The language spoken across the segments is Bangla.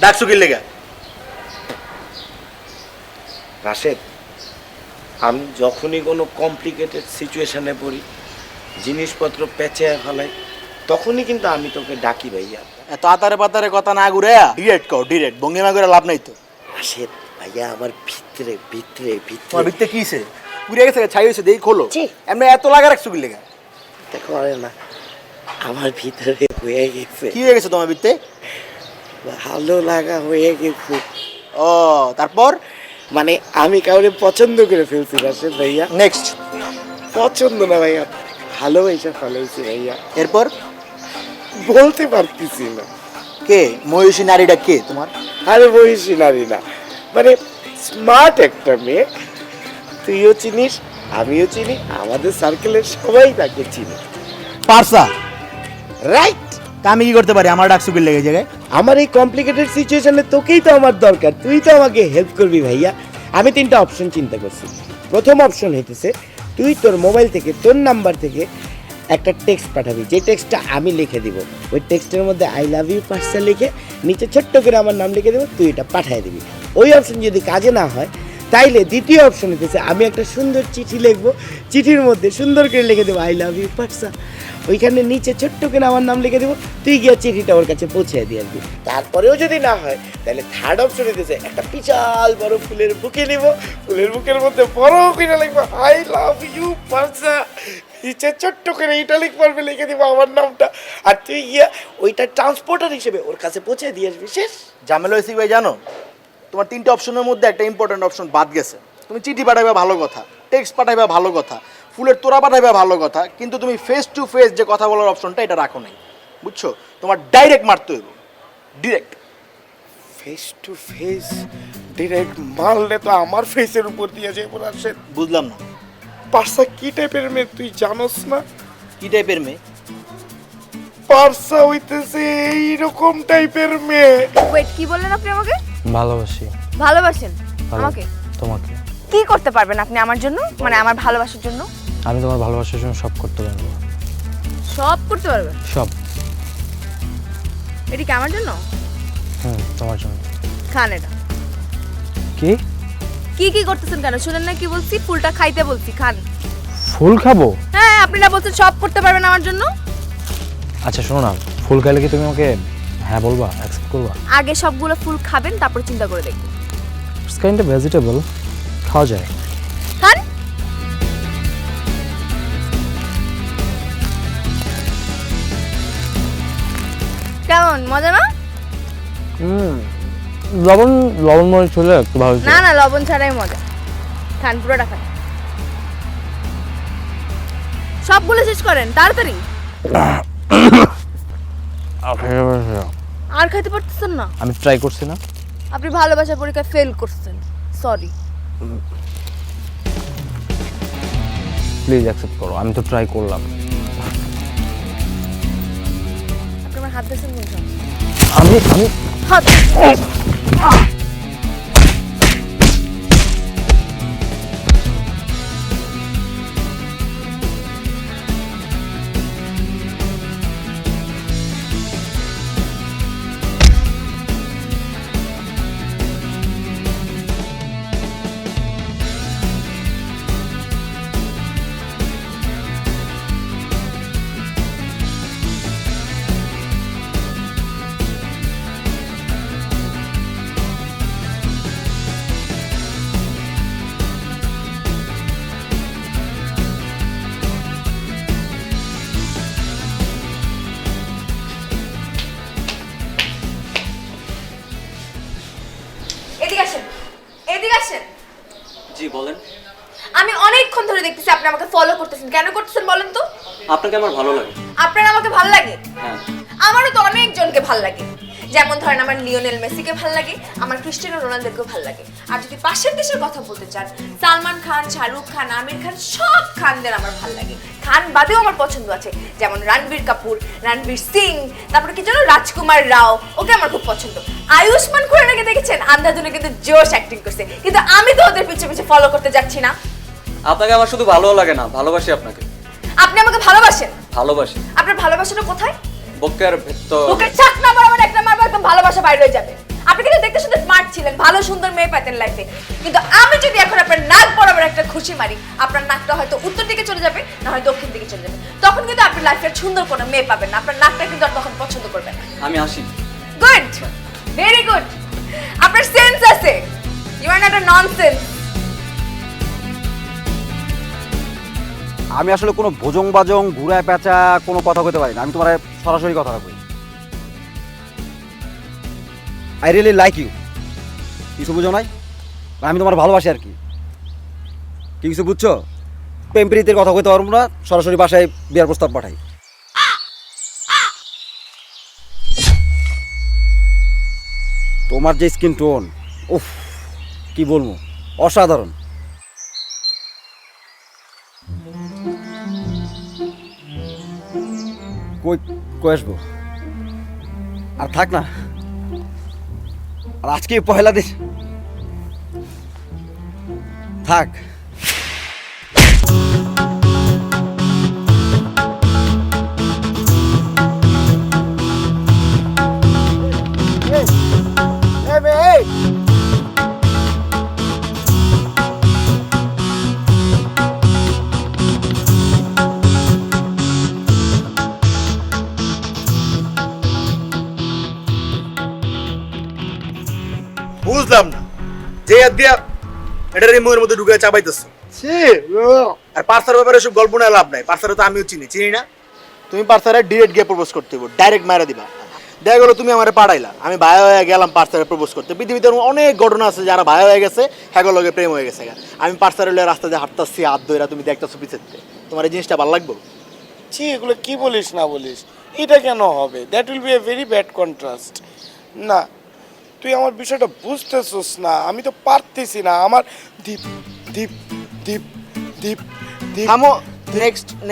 ডাকছো কি লেগা? রাশেদ, আমি যখনই কোনো কমপ্লিকেটেড সিচুয়েশনে পড়ি, জিনিসপত্র পেঁচে ফেলাই, তখনই কিন্তু আমি তোকে ডাকি ভাইয়া। এত আতারে পাতারে কথা না ঘুরে ডিরেক্ট কও, ডিরেক্ট ভঙ্গিমা করে লাভ নাই তো। রাশেদ ভাইয়া, আমার ভিতরে ভিতরে তোমার ভিতরে ভিতরে কিছে পুড়ে গেছে, ছাই হয়েছে, দেখি খোলো। এমনি এত লাগা রাখছো কি লেগা? দেখো আরে না, আমার ভিতরে হয়ে গেছে, কি হয়ে গেছে তোমার ভিতরে? ভালো লাগা হয়ে গেছে। ও তারপর? মানে আমি কাউরে পছন্দ করে ফেলছি রাশেদ ভাইয়া। নেক্সট। পছন্দ না ভাইয়া, ভালোবাসা ফেলেছি ভাইয়া। এরপর? বলতে পারতেছি না। কে মহিষী নারীটা কে তোমার? আরে বহিসী নারী না, মানে স্মার্ট একটা মেয়ে। তুইও চিনিস, আমিও চিনি, আমাদের সার্কেলের সবাই তাকে চিনি। পারসা? রাইট। তা আমি কি করতে পারি? আমার ডাকছো কি লেগে জায়গায়? আমার এই কমপ্লিকেটেড সিচুয়েশনে তোকেই তো আমার দরকার, তুই তো আমাকে হেল্প করবি ভাইয়া। আমি তিনটা অপশন চিন্তা করছি। প্রথম অপশন হইতেছে, তুই তোর মোবাইল থেকে, তোর নাম্বার থেকে একটা টেক্সট পাঠাবি, যে টেক্সটটা আমি লিখে দিব। ওই টেক্সটের মধ্যে আই লাভ ইউ পার্সা লিখে নিচে ছোট্ট করে আমার নাম লিখে দেবো, তুই এটা পাঠিয়ে দিবি। ওই অপশন যদি কাজে না হয়, তাইলে দ্বিতীয় অপশন হইতেছে, আমি একটা সুন্দর চিঠি লিখবো, চিঠির মধ্যে সুন্দর করে লিখে দেবো আই লাভ ইউ পার্সা। ওইখানে নিচে ছোট্ট করে আমার নাম লিখে দেবো, তুই গিয়ে চিঠিটা ওর কাছে পৌঁছে দিয়ে আসবি। তারপরেও যদি না হয়, তাহলে থার্ড অপশন হইতেছে, একটা বিশাল বড় ফুলের বুকে নিব, ফুলের বুকের মধ্যে বড় করে লিখবো আই লাভ ইউ পার্সা, নিচে ছোট্ট করে ইটালিক মারবে লিখে দিব আমার নামটা, আর তুই গিয়া ওইটা ট্রান্সপোর্টার হিসেবে ওর কাছে পৌঁছে দিয়ে আসবি। শেষ। ঝামেলা হয়েছে ভাই জানো, তোমার তিনটে অপশনের মধ্যে একটা ইম্পর্টেন্ট অপশন বাদ গেছে। তুমি চিঠি পাঠাইবা ভালো কথা, টেক্সট পাঠাইবা ভালো কথা, ফুলের তোড়া পাঠাইবা ভালো কথা, কিন্তু তুমি ফেস টু ফেস যে কথা বলার অপশনটা এটা রাখো নাই, বুঝছো? তোমার ডাইরেক্ট মারতে হইব, direct. Face to face direct মারলে তো আমার ফেসের উপর দিয়ে যাবো রাশেদ। বুঝলাম না। পার্সা কি টাইপের মেয়ে তুই জানোস না? কি টাইপের মেয়ে? পার্সা হইতেছে এইরকম টাইপের মেয়ে। ওয়েট, কি বললেন আপনি আমাকে? ভালোবাসি। ভালোবাসেন ভালো- আমাকে? তোমাকে। কি করতে পারবেন আপনি আমার জন্য, মানে আমার ভালোবাসার জন্য? আমি তোমার ভালোবাসার জন্য সব করতে পারবো। সব করতে পারবেন? সব। এটা কি আমার জন্য? তোমার জন্য। খান এটা। কি? কি কি করতেছেন কেন? শুনেন না কি বলছি? ফুলটা খাইতে বলছি, খান। ফুল খাবো? হ্যাঁ, আপনি না বলছেন সব করতে পারবেন আমার জন্য? আচ্ছা শোনো না, ফুল খাইলে কি তুমি আমাকে হ্যাঁ বলবা, অ্যাকসেপ্ট করবা? আগে সবগুলো ফুল খাবেন, তারপর চিন্তা করে দেখবেন। ইটস কাইন্ড অফ ভেজিটেবল, খাওয়া যায়। খান। কেমন, মজা না? লবণ লবণ মরিচ হলে একটু ভালো হতো। না না, লবণ ছাড়াই মজা। খান, পুরোটা খান। সবগুলো শেষ করেন তাড়াতাড়ি। আর খাইতে পারতেছেন না? আমি ট্রাই করছি না। আপনি ভালোবাসার পরীক্ষায় ফেল করছেন, সরি। প্লিজ অ্যাকসেপ্ট করো, আমি তো ট্রাই করলাম। আপনি আমার হাত দিয়েছেন কোন সময়? আমি আমি হাত। এদিকে আসেন, এদিকে আসেন। জি বলেন। আমি অনেকক্ষণ ধরে দেখতেছি আপনি আমাকে ফলো করতেছেন, কেন করতেছেন বলেন তো? আপনাকে আমার ভালো লাগে। আপনার আমাকে ভালো লাগে? হ্যাঁ। আমারও তো অনেকজনকে ভালো লাগে। যেমন ধরেন আমার লিওনেল মেসিকে ভালো লাগে, আমার ক্রিস্টিয়ানো রোনালদোকেও ভালো লাগে। আর যদি পাশের দেশের কথা বলতে চান, সালমান খান, শাহরুখ খান, আমির খান, সব খানদের আমার ভালো লাগে। খান বাদেও আমার পছন্দ আছে, যেমন রণবীর কাপুর, রণবীর সিং, তারপরে কি যেন রাজকুমার রাও, ওকে আমার খুব পছন্দ। আয়ুষ্মান খুরানাকে দেখেছেন? আন্ধাধুনে কিন্তু জোশ অ্যাক্টিং করছে, কিন্তু আমি তো ওদের পিছে পিছে ফলো করতে যাচ্ছি না। আপনাকে আমার শুধু ভালো লাগে না, ভালোবাসি আপনাকে। আপনি আমাকে ভালোবাসেন? ভালোবাসি। আপনার ভালোবাসাটা কোথায়? বুকের ভেতর। বুকের চাকনা বরাবর একটা মারবো, একদম ভালোবাসা বাইরে হয়ে যাবে। আপনি কিন্তু দেখতে শুধু স্মার্ট ছিলেন, ভালো সুন্দর মেয়ে পেতেন লাইফে। কিন্তু আমি যদি এখন আপনার নাক বরাবর একটা খুশি মারি, আপনার নাকটা হয়তো উত্তর দিকে চলে যাবে, না হয় দক্ষিণ দিকে চলে যাবে। তখন কিন্তু আপনি লাইফের সুন্দর কোনো মেয়ে পাবেন না, আপনার নাকটা কিন্তু আর তখন পছন্দ করবেন না। আমি আসি। Good, very good. আপনার সেন্স আছে, you are not a nonsense. আমি আসলে কোনো ভোজং বাজং ঘুরায় পেঁচা কোনো কথা কইতে পারি না, আমি তোমার সরাসরি কথা কই। I really like you. কিছু বুঝো নাই, আমি তোমার ভালোবাসি আর কি। কি কিছু বুঝছো? প্রেম প্রীতির কথা কইতে পারবো না, সরাসরি বাসায় বিয়ার প্রস্তাব পাঠাই। তোমার যে স্কিন টোন, উফ কি বলবো, অসাধারণ। কই কই আসবো? আর থাক না, আর আজকে পয়লা দিন থাক। বুঝলাম না, যে হাত দিয়া এটার এই মুখের মধ্যে ঢুকে চাবাইতেছ। আর পার্সার ব্যাপারে সব গল্প না লাভ নাই, পার্সারে তো আমিও চিনি না। তুমি পার্সারে ডিরেক্ট গিয়ে প্রপোজ করতে হইব, ডাইরেক্ট মারা দিবা। দেখা গেলো তুমি আমারে পাঠাইলা, আমি ভাইয়া হয়ে গেলাম পার্সারে প্রপোজ করতে। পৃথিবীতে অনেক ঘটনা আছে যারা ভাইয়া হয়ে গেছে, হ্যাগো লগে প্রেম হয়ে গেছে। আমি পার্সারে রাস্তা দিয়ে হাঁটতেছি, হাত ধইরা তুমি দেখতেছো পিছেতে, তোমার এই জিনিসটা ভালো লাগবে? ছি, এগুলো কি বলিস না বলিস, এটা কেন হবে? That will B a very bad contrast. না, তুই আমার বিষয়টা বুঝতেছিস না, আমি তো পারতেছি না। আমার দীপ দীপ দীপ দীপ দীপ থামো,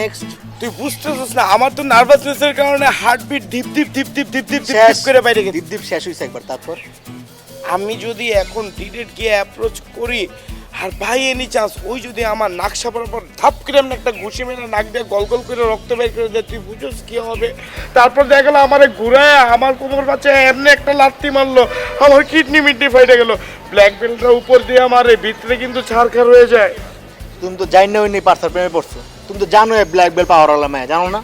নেক্সট। তুই বুঝতেছিস না, আমার তো নার্ভাসনেসের কারণে হার্টবিট দীপ দীপ দীপ দীপ দীপ দীপ দীপ করে বাইরে গেছে। দীপ শেষ হইছে একবার, তারপর আমি যদি এখন ডিরেক্ট গিয়ে অ্যাপ্রোচ করি, আর ভাই এনি চান্স ওই যদি আমার নাকশা বরাবর ধাপ করে এমনি একটা ঘুষি মেরে নাক দিয়ে গল গল করে রক্ত বের করে দেয়, তুই বুঝোস কি হবে? তারপর দেখা গেলো আমার ঘুরায় আমার কোমর পাচ্ছে এমনি একটা লাত্তি মারলো, আমার কিডনি মিডনি ফাইটে গেল। ব্ল্যাক বেল্টটা উপর দিয়ে মারে, ভিতরে কিন্তু ছাড়খাড় হয়ে যায়। তুমি তো জানি না ওই নেই পার্সার প্রেমে পড়ছো, তুমি তো জানো ব্ল্যাক বেল্ট পাওয়ার হলো মায়া, জানো না?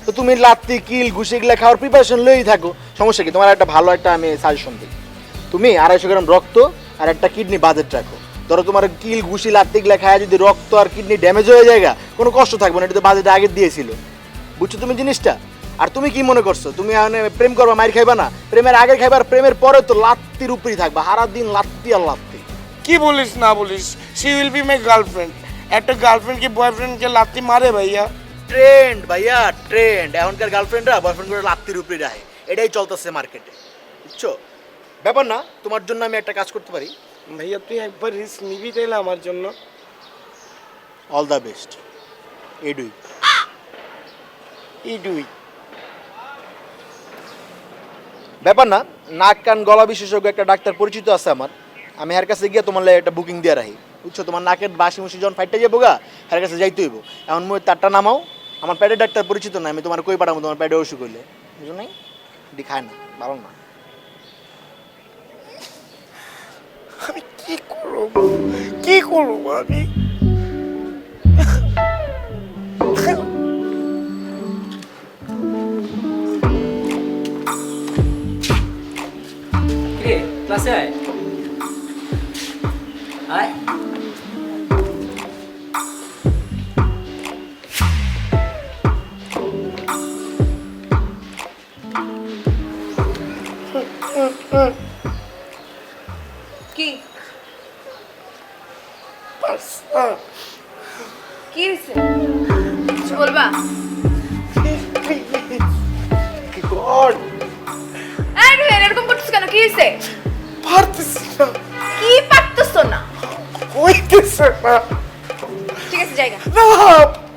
তো তুমি লাত্তি কিল ঘুষি গিলা খাওয়ার প্রিপারেশন লইই থাকো, সমস্যা কি? তোমার একটা ভালো একটা আমি সাজেশন দিই, তুমি 250 গ্রাম রক্ত আর একটা কিডনি বাজেট রাখো। ধরো তোমার কিল ঘুষি লাত্তি গিলা খায় যদি রক্ত আর কিডনি ড্যামেজ হয়ে যায়, কোনো কষ্ট থাকবে না, এটা তো বাজেট আগে দিয়েছিল। বুঝছো তুমি জিনিসটা? আর তুমি কি মনে করছো তুমি প্রেম করবা মাইর খাইবা না? প্রেমের আগে খাইবা, আর প্রেমের পরে তো লাত্তির উপরই থাকবা, সারা দিন লাত্তি আর লাত্তি। কি বলিস না বলিস, she will be my girlfriend. একটা গার্লফ্রেন্ড কি বয়ফ্রেন্ডকে লাত্তি মারে ভাইয়া? ট্রেন্ড ভাইয়া, ট্রেন্ড। এখনকার গার্লফ্রেন্ডরা বয়ফ্রেন্ড করে লাত্তির উপরে রাখে, এটাই চলতেছে মার্কেটে, বুঝছো? ব্যাপার না, তোমার জন্য আমি একটা কাজ করতে পারি। ভাইয়া তুই একবার রিস্ক নিবি তাইলে আমার জন্য? All the best. এডুই ইডুই ব্যাপার না, নাক কান গলা বিশেষজ্ঞ একটা ডাক্তার পরিচিত আছে আমার, আমি এর কাছে গিয়ে তোমার একটা বুকিং দিয়ে রাখি, বুঝছো? তোমার নাকের বাসি মুসি যখন ফাইটটা যাবো গা, এর কাছে যাইতে হইব। এখন মই তারটা নামাও, আমার পেটের ডাক্তার পরিচিত না, আমি তোমার কই পাঠাবো তোমার পেটে অসুখ হইলে, বুঝো নাই? এটি খায় না, ভালো না। আমি কি করবো, কি করবো আমি? ক্লাসে আয়। কি কি হয়েছে? কিছু বলবা? এরকম করছিস কেন? কি হয়েছে? পারতেছি না। কি পারতেছো না? হইতেছে না। ঠিক আছে, জায়গা না,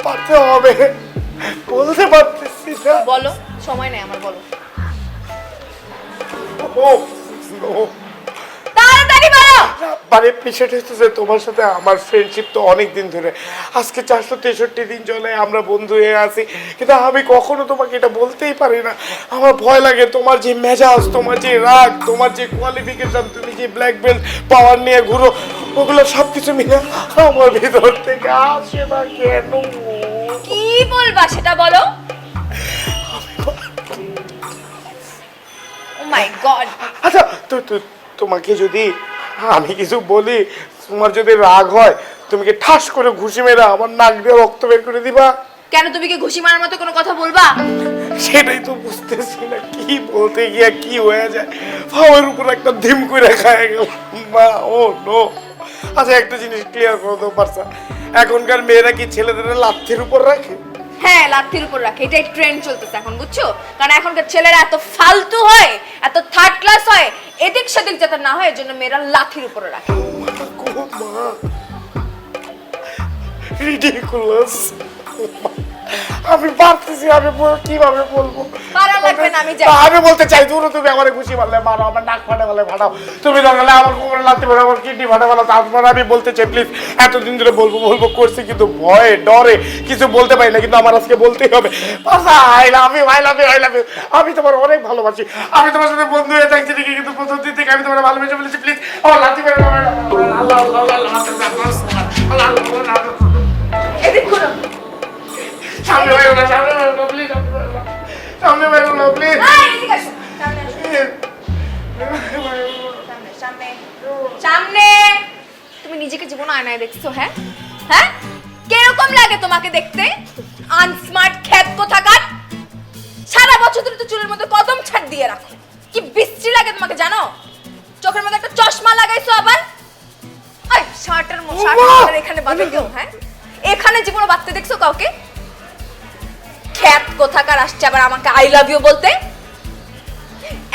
পারতে হবে, বলতে পারতেছি না। বলো, সময় নেই আমার, বলো ও, নো। তাড়াতাড়ি বলো। না, মানে বিষয়টা হচ্ছে যে তোমার সাথে আমার ফ্রেন্ডশিপ তো অনেক দিন ধরে, আজকে 463 দিন চলে আমরা বন্ধু হয়ে আছি, কিন্তু আমি কখনো তোমাকে এটা বলতেই পারি না। আমার ভয় লাগে তোমার যে মেজাজ, তোমার যে রাগ, তোমার যে কোয়ালিফিকেশন, তুমি যে ব্ল্যাক বেল্ট পাওয়ার নিয়ে ঘুরো, ওগুলো সব কিছু মিলে আমার ভিতর থেকে আসে না কেন? কি বলবা সেটা বলো। ও মাই গড। আচ্ছা তোমাকে যদি আমি কিছু বলি, তোমার যদি রাগ হয়, তুমি কি ঠাস করে ঘুষি মেরে আমার নাক দিয়ে রক্ত বের করে দিবা? কেন তুমি কি ঘুষি মারার মতো কোনো কথা বলবা? সেটাই তো বুঝতেছি না, কি বলতে গিয়া কি হয়ে যায়, পাওয়ার উপর একটা ধিম করে খায় গেল মা। ও নো। আচ্ছা একটা জিনিস ক্লিয়ার করে দাও পারছা, এখনকার মেয়েরা কি ছেলেদের লাথির উপর রাখে? হ্যাঁ, লাথির উপর রাখে, এটাই ট্রেন্ড চলতেছে এখন, বুঝছো? কারণ এখনকার ছেলেরা এত ফালতু হয়, এত থার্ড ক্লাস হয়, এদিক সেদিক যাতে না হয় এজন্য মেয়েরা লাথির উপরে রাখে। রিডিকুলাস। আমি পারতেছি, আমি কিভাবে বলবো? পারা লাগবে না, আমি যাই। আমি বলতে চাই, দূর তুমি আমার খুশি মারলে মারো, আমার নাক ফাটে বলে ফাটাও, তুমি দরকার আমার কোমরে লাগতে পারো, আমার কিডনি ফাটে বলো, তারপর আমি বলতে চাই প্লিজ, এতদিন ধরে বলবো বলবো করছি, কিন্তু ভয়ে ডরে কিছু বলতে পারি না, কিন্তু আমার আজকে বলতেই হবে। I love you, I love you, I love you. আমি তোমার অনেক ভালোবাসি, আমি তোমার সাথে বন্ধু হয়ে থাকছি ঠিকই, কিন্তু প্রথম দিন থেকে আমি তোমার ভালোবেসে বলেছি প্লিজ আমার লাগতে পারো। আল্লাহ আল্লাহ আল্লাহ আল্লাহ। এদিক ঘুরো। সামনে বাইরো না, সামনে বাইরো না প্লিজ, সামনে বাইরো না প্লিজ। এই, এদিকে আসো। সামনে আসো। সামনে, সামনে। সামনে। তুমি নিজেকে জীবনে আয়নায় দেখছো? হ্যাঁ হ্যাঁ, কিরকম লাগে তোমাকে দেখতে? আনস্মার্ট খ্যাত কোথাকার। সারা বছর ধরে তো চুলের মধ্যে কদম ছাড় দিয়ে রাখো, কি বিশ্রী লাগে তোমাকে জানো? চোখের মধ্যে একটা চশমা লাগাইছো আবার। এই শার্টের মধ্যে এখানে বাঁধে কেউ? হ্যাঁ, এখানে জীবনে বাঁধতে দেখছো কাউকে? খ্যাত কোথাকার আসছে আবার আমাকে আই লাভ ইউ বলতে।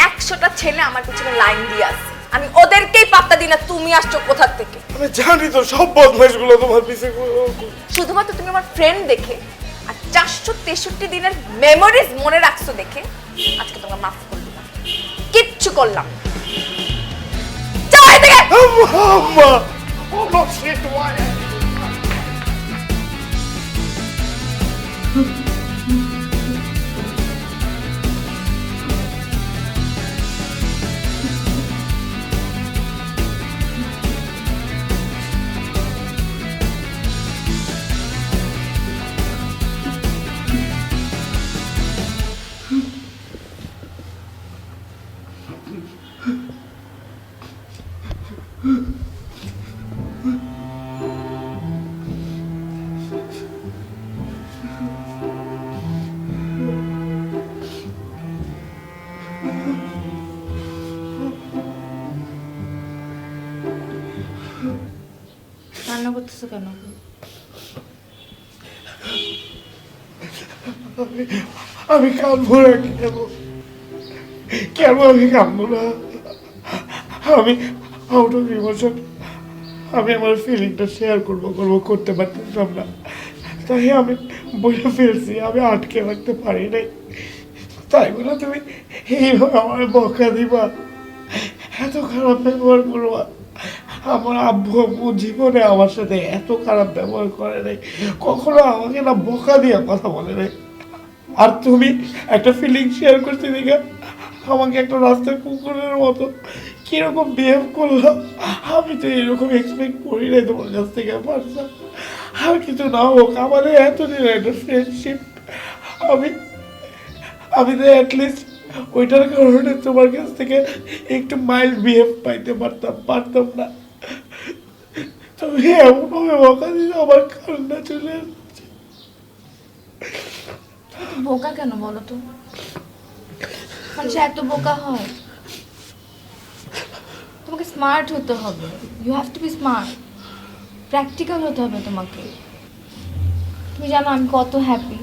100টা ছেলে আমার পিছনে লাইন দিয়ে আসছে, আমি ওদেরকেই পাত্তা দিই না, তুমি আসছো কোথা থেকে? আমি জানি তো সব বদমাইশগুলো তোমার পিছে। শুধুমাত্র তুমি আমার ফ্রেন্ড দেখে আর 463 দিনের মেমোরিজ মনে রাখছো দেখে আজকে তোমাকে মাফ করলাম না, কিচ্ছু করলাম না। যাও এদিকে। আম্মা, ও শিট, ওয়াই? রান্না করতেছো কেন? আমি কাঁদবো না কেন? কেন আমি কাঁদবো না? আমি আউট অফ ইমোশন আমি আমার ফিলিংটা শেয়ার করতে পারতেছিলাম না, তাই আমি বলে ফেলছি, আমি আটকে রাখতে পারি নাই। তাই বলে তুমি এইভাবে আমার বকা দিবা, এত খারাপ ব্যবহার করবা? আমার আব্বু আম্মু জীবনে আমার সাথে এত খারাপ ব্যবহার করে নাই, কখনো আমাকে না বকা দিয়ে কথা বলে নাই। আর তুমি একটা ফিলিং শেয়ার করতে দেখে আমাকে একটা রাস্তার কুকুরের মতো কিরকম বিহেভ করলাম, আমি তো এরকম এক্সপেক্ট করি নাই তোমার কাছ থেকে। পারছা আর কিছু না হোক, আমাদের এতদিনের একটা ফ্রেন্ডশিপ, আমি তো অ্যাটলিস্ট ওইটার কারণে তোমার কাছ থেকে একটু মাইল্ড বিহেভ পারতাম না। তুমি এমনভাবে বকা দিলে আমার কান্না চলে আসছে। বোকা কেন বলো তো? মানুষ এত বোকা হয়? তোমাকে স্মার্ট হতে হবে, you have to be smart, practical হতে হবে তোমাকে। তুমি জানো আমি কত হ্যাপি,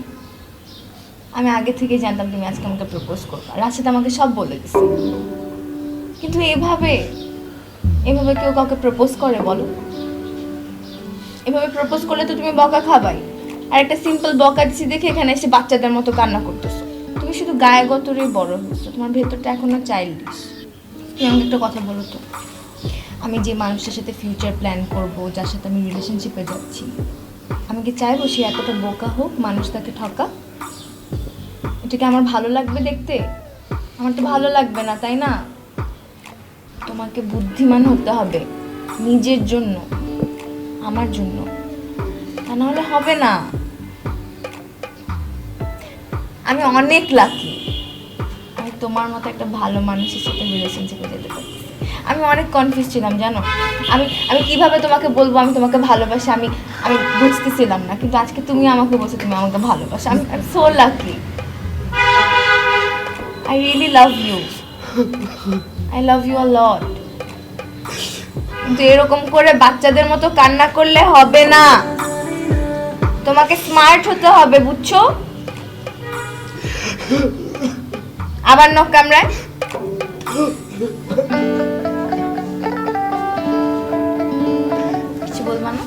আমি আগে থেকে জানতাম তুমি আজকে আমাকে প্রপোজ করবে, রাশিদ আমাকে সব বলে দিছে। কিন্তু এভাবে কেউ কাউকে প্রপোজ করে বলো? এভাবে প্রপোজ করলে তো তুমি বকা খাবাই, আর একটা সিম্পল বকা দিছি দেখে এখানে এসে বাচ্চাদের মতো কান্না করতেছো। তুমি শুধু গায়ে গতরেই বড় হয়েছো, তোমার ভেতরটা এখনো চাইল্ডিশ। তুমি আমাকে একটা কথা বলো তো, আমি যে মানুষটার সাথে ফিউচার প্ল্যান করব, যার সাথে আমি রিলেশনশিপে যাচ্ছি, আমি কি চাইবো সে এতটা বোকা হোক, মানুষ তাকে ঠকা? এটা কি আমার ভালো লাগবে দেখতে? আমার তো ভালো লাগবে না, তাই না? তোমাকে বুদ্ধিমান হতে হবে নিজের জন্য, আমার জন্য, তা নাহলে হবে না। আমি অনেক লাকি, আমি তোমার মতো একটা ভালো মানুষের সাথে রিলেশনশিপে যেতে পারি। আমি অনেক কনফিউজ ছিলাম জানো, আমি আমি কিভাবে তোমাকে বলবো আমি তোমাকে ভালোবাসি, আমি আমি বুঝতেছিলাম না, কিন্তু আজকে তুমি আমাকে বলছো তুমি আমাকে ভালোবাসো। আমি so lucky, I really love you, I love you a lot. কিন্তু এরকম করে বাচ্চাদের মতো কান্না করলে হবে না, তোমাকে স্মার্ট হতে হবে, বুঝছো? আবার নখ কামড়ায়। কিছু বলবা না?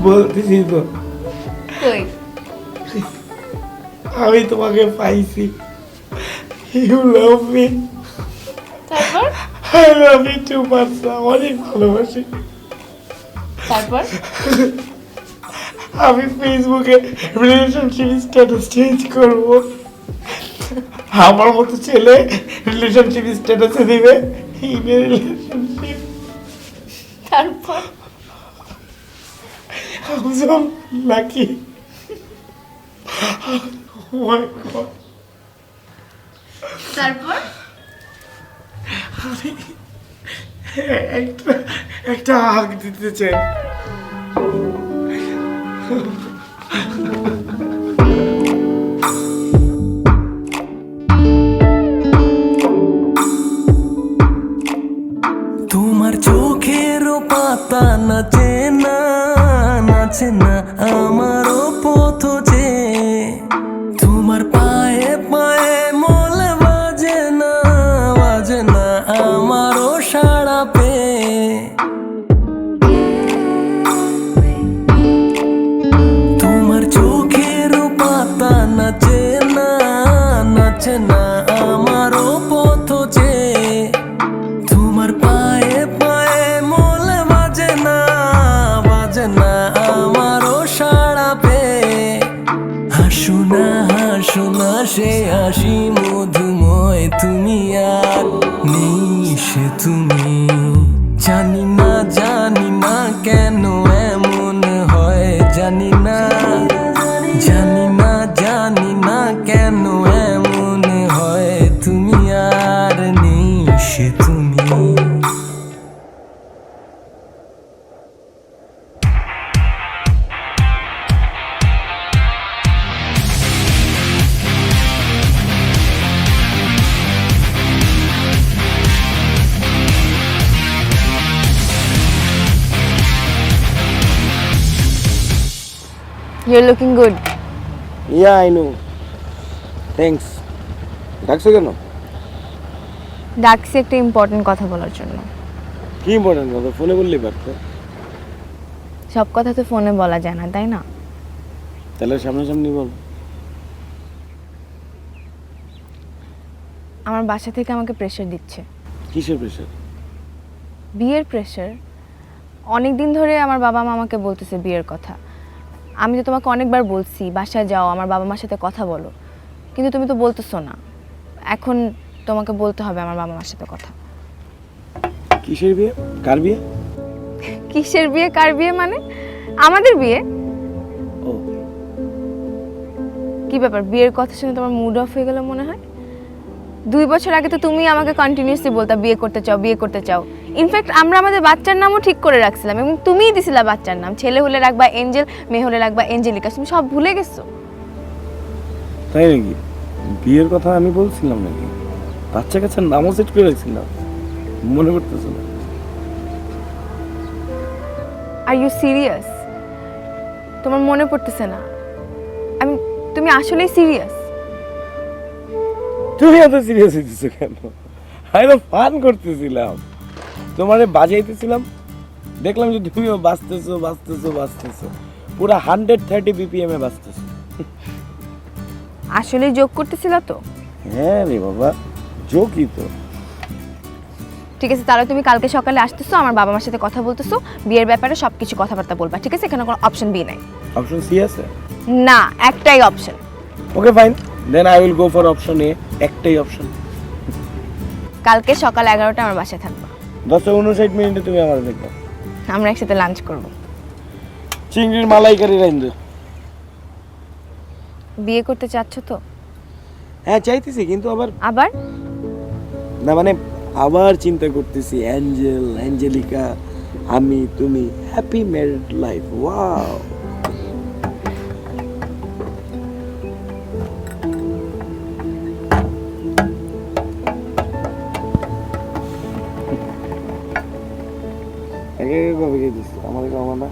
বলতেছি তো, কই? আমি তোমাকে পাইছি। ইউ লাভ মি, তারপর? I love you too much. অনেক ভালোবাসি। তারপর? আমি ফেসবুকে রিলেশনশিপ স্ট্যাটাস চেঞ্জ করব। আমার মতো ছেলে রিলেশনশিপ স্ট্যাটাসে দিবে ইন রিলেশনশিপ। তারপর? I'm so lucky. Oh my God. তারপর? আমি একটা হাগ দিতে চাই। তোমার চোখেরও পাতা নাচে না, নাচে না আমারও পথ যে, তোমার পায়ে পায়ে মোল বাজে না, বাজে না আমারও সাড়া পে। তোমার চোখেরও পাতা নাচে না, নাচে না আমারও পথ যে, তোমার পায়ে পায়ে মোল বাজে না, বাজে না আমারও সাড়া পে। হাসু না সে হাসি মধুময়, তুমি আর নেই সে তুমি। জানি না কেন এমন হয়, জানি না কেন এমন হয়, তুমি আর নেই সে তুমি। You're looking good. Yeah I know, thanks. ডাকছো কেন? ডাকছি একটা ইম্পর্টেন্ট কথা বলার জন্য। কি ইম্পর্টেন্ট কথা? ফোনে বললেই পারতো। সব কথা তো ফোনে বলা যায় না, তাই না? তাহলে সামনাসামনি বল। আমার বাসা থেকে আমাকে প্রেশার দিচ্ছে। কিসের প্রেশার? বিয়ের প্রেশার। অনেক দিন ধরে আমার বাবা মা আমাকে বলতেছে বিয়ের কথা। আমি তো তোমাকে অনেকবার বলছি বাসায় যাও, আমার বাবা মার সাথে কথা বলো, কিন্তু তুমি তো বলতেছো না। এখন তোমাকে বলতে হবে আমার বাবা মার সাথে কথা। কিসের বিয়ে? কার বিয়ে? কিসের বিয়ে কার বিয়ে মানে? আমাদের বিয়ে। ও, কি ব্যাপার, বিয়ের কথা শুনে তোমার মুড অফ হয়ে গেল মনে হয়? 2 বছর আগে তো তুমি আমাকে কন্টিনিউয়াসলি বলতা বিয়ে করতে চাও, বিয়ে করতে চাও। ইনফ্যাক্ট আমরা আমাদের বাচ্চার নামও ঠিক করে রাখছিলাম, এবং তুমিই দিছিলা বাচ্চার নাম। ছেলে হলে রাখবা এঞ্জেল, মেয়ে হলে রাখবা এঞ্জেলিকা। তুমি সব ভুলে গেছো। তাই নাকি? বিয়ের কথা আমি বলছিলাম নাকি? বাচ্চা কাচ্চার নামও সেট করে রাখছিলাম, মনে করতেছো না? Are you serious? তোমার মনে পড়তেছে না? তুমি আসলেই সিরিয়াস? তুমি এত সিরিয়াস হইতেছো কেন? আমি তো ফান করতেছিলাম, তোমারে বাজাইতেছিলাম, দেখলাম যে তুমিও বাঁচতেছো, পুরো 130 BPM এ বাঁচতেছো। আসলেই যোগ করতেছিল তো? হ্যাঁ রে বাবা, জোকই তো। ঠিক আছে, তাহলে তুমি কালকে সকালে আসতেছো, আমার বাবা মার সাথে কথা বলতেছো, বিয়ের ব্যাপারে সব কিছু কথাবার্তা বলবা, ঠিক আছে? এখানে কোনো অপশন বি নাই। অপশন সি আছে? না, একটাই option. Okay fine, then I will go for option A. একটাই অপশন। কালকে সকাল 11টা আমার বাসায় থাকবা। 10:59 তুমি আমার দেখবে। আমরা একসাথে লাঞ্চ করব। চিংড়ির মালাইকারি রাইন্দু। বিয়ে করতে চাচ্ছ তো? হ্যাঁ চাইতেছি, কিন্তু আবার না মানে আবার চিন্তা করতেছি, অ্যাঞ্জেল, অ্যাঞ্জেলিকা, আমি, তুমি, হ্যাপি ম্যারিড লাইফ। ওয়াও। কবে দিচ্ছি আমাদের না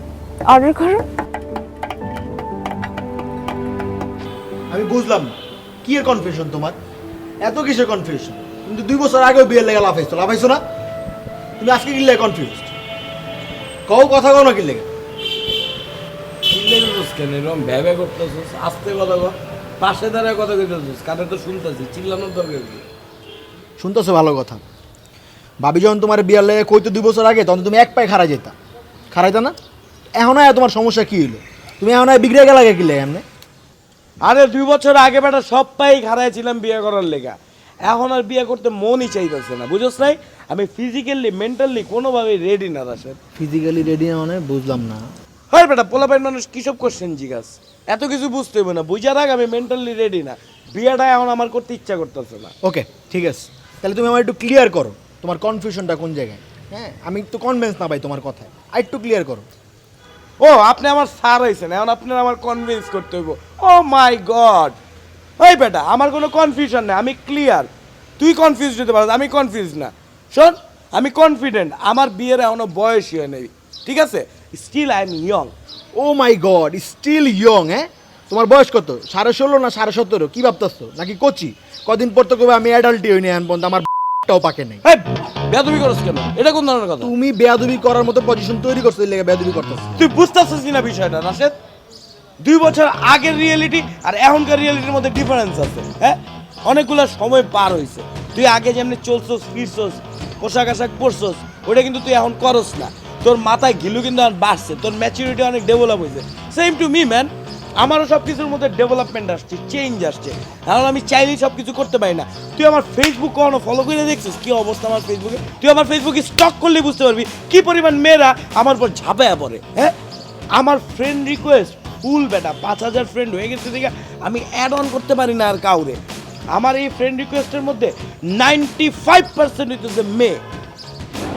অর্ডার করো। আমি বুঝলাম না কি এর কনফিউশন তোমার, এত কিসের কনফিউশন? কিন্তু 2 বছর আগেও বিয়ের লেগে লাফাইছো না? তুমি আজকে কি লেগে কনফিউজড? কও কথা কও না কি লেগে? কেন এরকম ভ্যাবে করতেছিস? আস্তে কথা কর, পাশে দাঁড়ায় কথা কইতেছিস, কানে তো শুনতেছি, চিল্লানোর দরকার কি? শুনতেছো ভালো কথা। ভাবি যখন তোমার বিয়ের লেগে কইতো 2 বছর আগে, তখন তুমি এক পায়ে খারাইতা না? এখন আর তোমার সমস্যা কি হইলো? তুমি এখন আর বিগড়ে গেলা কি লেগে এমনি? আরে 2 বছর আগে বেটা সব পাই খারাই ছিলাম বিয়ে করার লেগা, এখন আর বিয়ে করতে মনই চাইতেছে না, বুঝছ নাই? আমি ফিজিক্যালি মেন্টালি কোনোভাবেই রেডি না। রাশেদ, ফিজিক্যালি রেডি না মানে বুঝলাম না। হয় বেটা, পোলাপাইন মানুষ কিসব কোশ্চেন জিজ্ঞাস, এত কিছু বুঝতে হবে না। বুঝার আগে আমি মেন্টালি রেডি না, বিয়েটা এখন আমার করতে ইচ্ছা করতেছে না। ওকে ঠিক আছে, তাহলে তুমি আমার একটু ক্লিয়ার করো তোমার কনফিউশনটা কোন জায়গায়। হ্যাঁ, আমি একটু কনভিন্স না পাই তোমার কথায়, আর একটু ক্লিয়ার করো। ও আপনি আমার স্যার হয়েছেন, এখন আপনার আমার কনভিন্স করতে হইব? ও মাই গড! ওই বেটা, আমার কোনো কনফিউশন নেই, আমি ক্লিয়ার। তুই কনফিউজ হতে পারো, আমি কনফিউজ না। শোন, আমি কনফিডেন্ট, আমার বিয়ের এখনো বয়সই হয় নাই, ঠিক আছে? Still I am young. Oh my God, still young. হ্যাঁ, তোমার বয়স কত? 16.5 না 17.5? কি ভাবতেছো? নাকি কোচি? কদিন পর তো কবে আমি অ্যাডাল্টই হইনি, এখন পর্যন্ত আমার টাও পাকে নাই। এই বেয়াদবি করছ কেন? এটা কোন ধরনের কথা? তুমি বেয়াদবি করার মতো পজিশন তৈরি করছো, এই লেগে বেয়াদবি করতেছো। তুই বুঝতেছিস না বিষয়টা রাশেদ? 2 বছর আগের রিয়েলিটি আর এখনকার রিয়েলিটির মধ্যে ডিফারেন্স আছে। হ্যাঁ, অনেকগুলো সময় পার হয়েছে। তুই আগে যেমনি চলছস, ফিরছস, পোশাক আশাক পরছস, ওটা কিন্তু তুই এখন করস না। তোর মাথায় ঘিলু কিন্তু আর বাড়ছে, তোর ম্যাচুরিটি অনেক ডেভেলপ হয়েছে। সেম টু মি ম্যান, আমারও সব কিছুর মধ্যে ডেভেলপমেন্ট আসছে, চেঞ্জ আসছে। এখন আমি চাইলেই সব কিছু করতে পারি না। তুই আমার ফেসবুক কখনো ফলো করে দেখছিস কি অবস্থা আমার ফেসবুকে? তুই আমার ফেসবুকে স্টক করলে বুঝতে পারবি কি পরিমাণ মেয়েরা আমার উপর ঝাঁপায়া পড়ে। হ্যাঁ, আমার ফ্রেন্ড রিকোয়েস্ট ফুল বেটা, 5000 ফ্রেন্ড হয়ে গেছে দেখে আমি অ্যাড অন করতে পারি না আর কাউরে। আমার এই ফ্রেন্ড রিকোয়েস্টের মধ্যে 95% হইতেছে মেয়ে।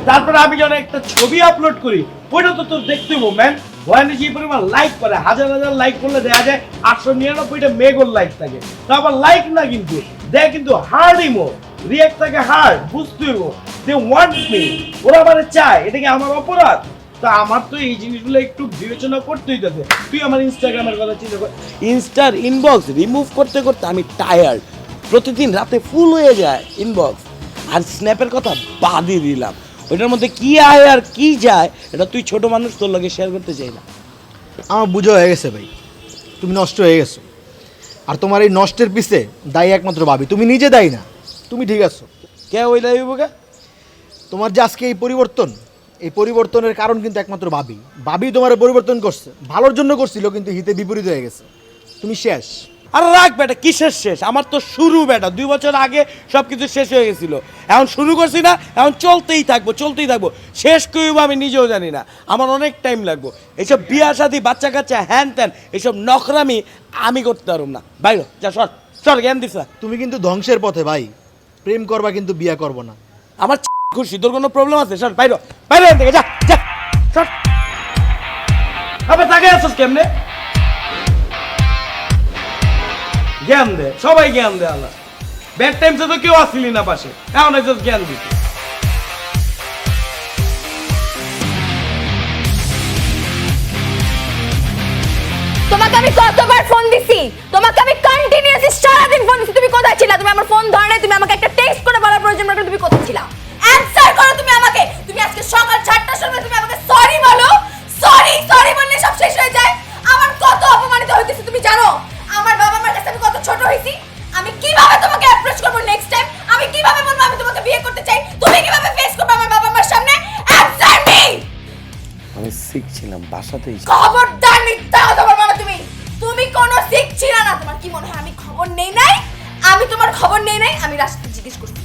তারপরে আমি যখন একটা ছবি আপলোড করি, ওইটা তো তোর দেখতে হবো ম্যান। ভয়ানে যে পরিমাণ লাইক করে, হাজার হাজার লাইক করলে দেখা যায় 899টা মেগোর লাইক থাকে। তা আবার লাইক না, কিন্তু দেখ কিন্তু হার্ড ইমো রিয়েক্ট থাকে, হার্ড বুঝতে হইব। দে ওয়ান্ট মি, ওরা আমারে চায়, এটা কি আমার অপরাধ? তা আমার তো এই জিনিসগুলো একটু বিবেচনা করতেই হইতেছে। তুই আমার ইনস্টাগ্রামের কথা চিন্তা কর, ইনস্টার ইনবক্স রিমুভ করতে করতে আমি টায়ার্ড। প্রতিদিন রাতে ফুল হয়ে যায় ইনবক্স। আর স্ন্যাপের কথা বাদই দিলাম, ওইটার মধ্যে কি আয় আর কি যায় এটা তুই ছোট মানুষ, তোর লগে শেয়ার করতে চাই না। আমার বুঝা হয়ে গেছে ভাই, তুমি নষ্ট হয়ে গেছো। আর তোমার এই নষ্টের পিছে দায়ী একমাত্র ভাবি, তুমি নিজে দায়ী না। তুমি ঠিক আছো? কে ওই লাইব কে? তোমার যে আজকে এই পরিবর্তন, এই পরিবর্তনের কারণ কিন্তু একমাত্র ভাবি। ভাবি তোমার পরিবর্তন করছে, ভালোর জন্য করছিল, কিন্তু হিতে বিপরীত হয়ে গেছে। তুমি শেষ। আর রাখ বেটা, কিসের শেষ? আমার তো শুরু বেটা। 2 বছর আগে সব কিছু শেষ হয়ে গেছিল, এখন শুরু করছি না, এখন চলতেই থাকবো চলতেই থাকবো। শেষ কইব আমি নিজেও জানি না, আমার অনেক টাইম লাগবো। এইসব বিয়া শাদি, বাচ্চা কাচ্চা, হ্যান ত্যান, এইসব নখরামি আমি করতে পারব না। বাইরে যা, সর সর, জ্ঞান দিস না। তুমি কিন্তু ধ্বংসের পথে ভাই। প্রেম করবা কিন্তু বিয়া করবো না। আমার খুশি, তোর কোনো প্রবলেম আছে? সর বাইরে, বাইরে থেকে যা যা, সর। আবার তাকে আসছ কেমনে? জ্ঞান দে, সবাই জ্ঞান দে। আল্লাহ ব্যাড টাইমসে তো কেউ আসিলি না পাশে, এখন একজন জ্ঞান দিতে। তোমাকে আমি কতবার ফোন দিছি, তোমাকে আমি কন্টিনিউয়াসলি সারাদিন ফোন দিছি, তুমি কোথায় ছিলা? তুমি আমার ফোন ধরে নাই, তুমি আমাকে একটা টেক্সট করে বলার প্রয়োজন মনে করে তুমি কোথায় ছিলা? অ্যানসার করো তুমি আমাকে। তুমি আজকে সকাল 4টার সময় তুমি আমাকে সরি বলো, সরি সরি বললে সব শেষ হয়ে যায়। আমার কত অপমানিত হইতেছে তুমি জানো? আমার বাবা মার কাছে আমি কত ছোট হইছি, আমি কিভাবে তোমাকে অ্যাপ্রোচ শিখছিলাম বাসাতেই। খবরদার মিথ্যা কথা বলবা না তুমি। তুমি কোনো শিখছিল না। তোমার কি মনে হয় আমি খবর নেই নাই? আমি তোমার খবর নেই নাই। আমি রাশেদকে জিজ্ঞেস করছি।